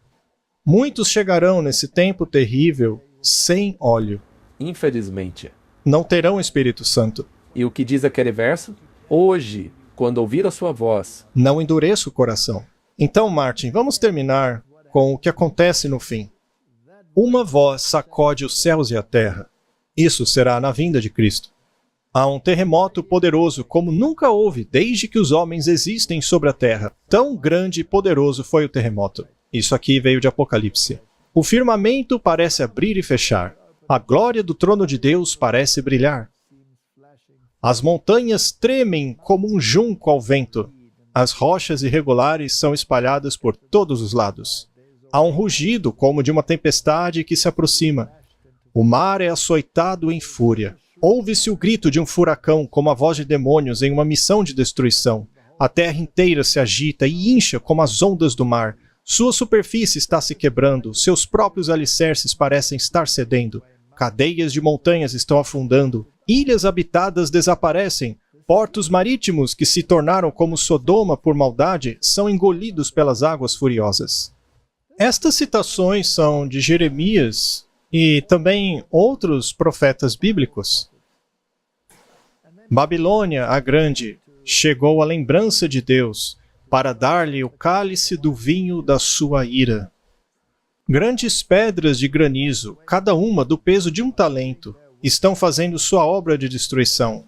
D: Muitos chegarão nesse tempo terrível sem óleo.
C: Infelizmente.
D: Não terão Espírito Santo.
C: E o que diz aquele verso? Hoje, quando ouvir a sua voz.
D: Não endureça o coração. Então, Martin, vamos terminar com o que acontece no fim. Uma voz sacode os céus e a terra. Isso será na vinda de Cristo. Há um terremoto poderoso como nunca houve desde que os homens existem sobre a terra. Tão grande e poderoso foi o terremoto. Isso aqui veio de Apocalipse. O firmamento parece abrir e fechar. A glória do trono de Deus parece brilhar. As montanhas tremem como um junco ao vento. As rochas irregulares são espalhadas por todos os lados. Há um rugido como de uma tempestade que se aproxima. O mar é açoitado em fúria. Ouve-se o grito de um furacão como a voz de demônios em uma missão de destruição. A terra inteira se agita e incha como as ondas do mar. Sua superfície está se quebrando, seus próprios alicerces parecem estar cedendo. Cadeias de montanhas estão afundando, ilhas habitadas desaparecem, portos marítimos que se tornaram como Sodoma por maldade são engolidos pelas águas furiosas. Estas citações são de Jeremias e também outros profetas bíblicos. Babilônia, a grande, chegou à lembrança de Deus para dar-lhe o cálice do vinho da sua ira. Grandes pedras de granizo, cada uma do peso de um talento, estão fazendo sua obra de destruição.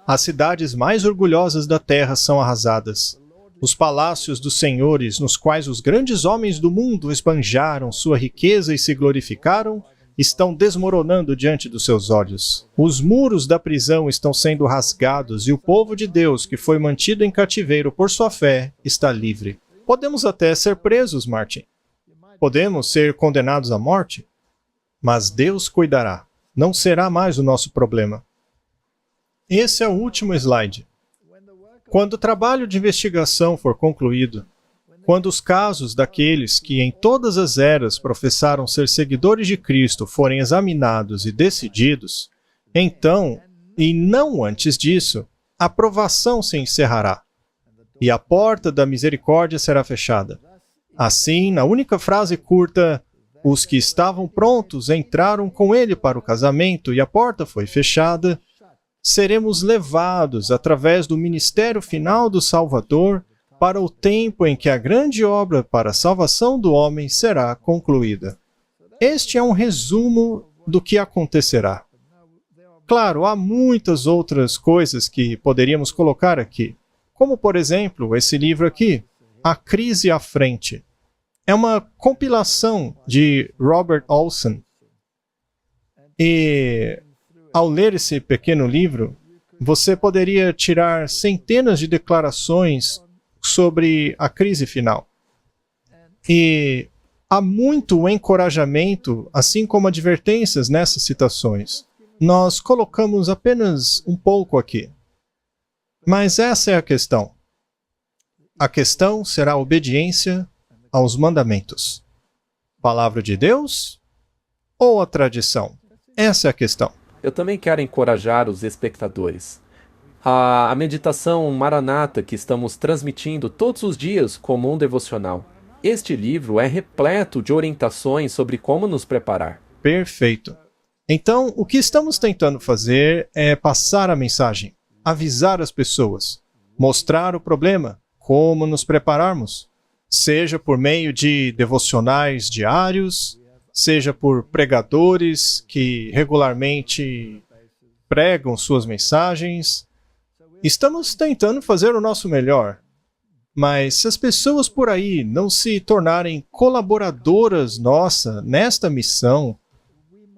D: As cidades mais orgulhosas da terra são arrasadas. Os palácios dos senhores, nos quais os grandes homens do mundo esbanjaram sua riqueza e se glorificaram, estão desmoronando diante dos seus olhos. Os muros da prisão estão sendo rasgados e o povo de Deus, que foi mantido em cativeiro por sua fé, está livre. Podemos até ser presos, Martin. Podemos ser condenados à morte, mas Deus cuidará. Não será mais o nosso problema. Esse é o último slide. Quando o trabalho de investigação for concluído, quando os casos daqueles que em todas as eras professaram ser seguidores de Cristo forem examinados e decididos, então, e não antes disso, a provação se encerrará, e a porta da misericórdia será fechada. Assim, na única frase curta, os que estavam prontos entraram com ele para o casamento e a porta foi fechada, seremos levados através do ministério final do Salvador para o tempo em que a grande obra para a salvação do homem será concluída. Este é um resumo do que acontecerá. Claro, há muitas outras coisas que poderíamos colocar aqui, como por exemplo esse livro aqui, A Crise à Frente. É uma compilação de Robert Olson. E ao ler esse pequeno livro, você poderia tirar centenas de declarações sobre a crise final. E há muito encorajamento, assim como advertências nessas citações. Nós colocamos apenas um pouco aqui. Mas essa é a questão. A questão será a obediência aos mandamentos. Palavra de Deus ou a tradição? Essa é a questão.
C: Eu também quero encorajar os espectadores. A meditação Maranata que estamos transmitindo todos os dias como um devocional. Este livro é repleto de orientações sobre como nos preparar.
D: Perfeito. Então, o que estamos tentando fazer é passar a mensagem, avisar as pessoas, mostrar o problema, como nos prepararmos, seja por meio de devocionais diários, seja por pregadores que regularmente pregam suas mensagens. Estamos tentando fazer o nosso melhor, mas se as pessoas por aí não se tornarem colaboradoras nossa nesta missão,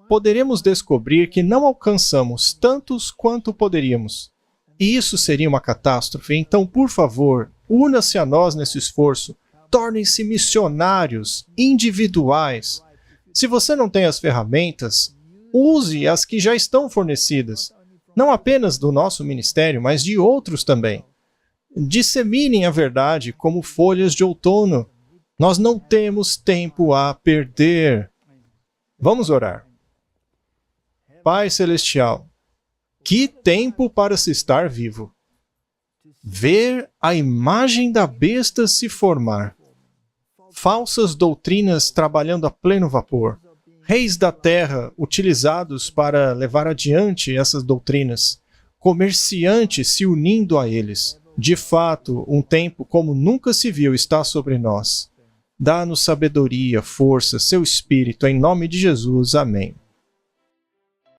D: poderemos descobrir que não alcançamos tantos quanto poderíamos. E isso seria uma catástrofe. Então, por favor, una-se a nós nesse esforço. Tornem-se missionários individuais. Se você não tem as ferramentas, use as que já estão fornecidas. Não apenas do nosso ministério, mas de outros também. Disseminem a verdade como folhas de outono. Nós não temos tempo a perder. Vamos orar. Pai Celestial, que tempo para se estar vivo! Ver a imagem da besta se formar. Falsas doutrinas trabalhando a pleno vapor. Reis da terra utilizados para levar adiante essas doutrinas. Comerciantes se unindo a eles. De fato, um tempo como nunca se viu está sobre nós. Dá-nos sabedoria, força, seu Espírito, em nome de Jesus. Amém.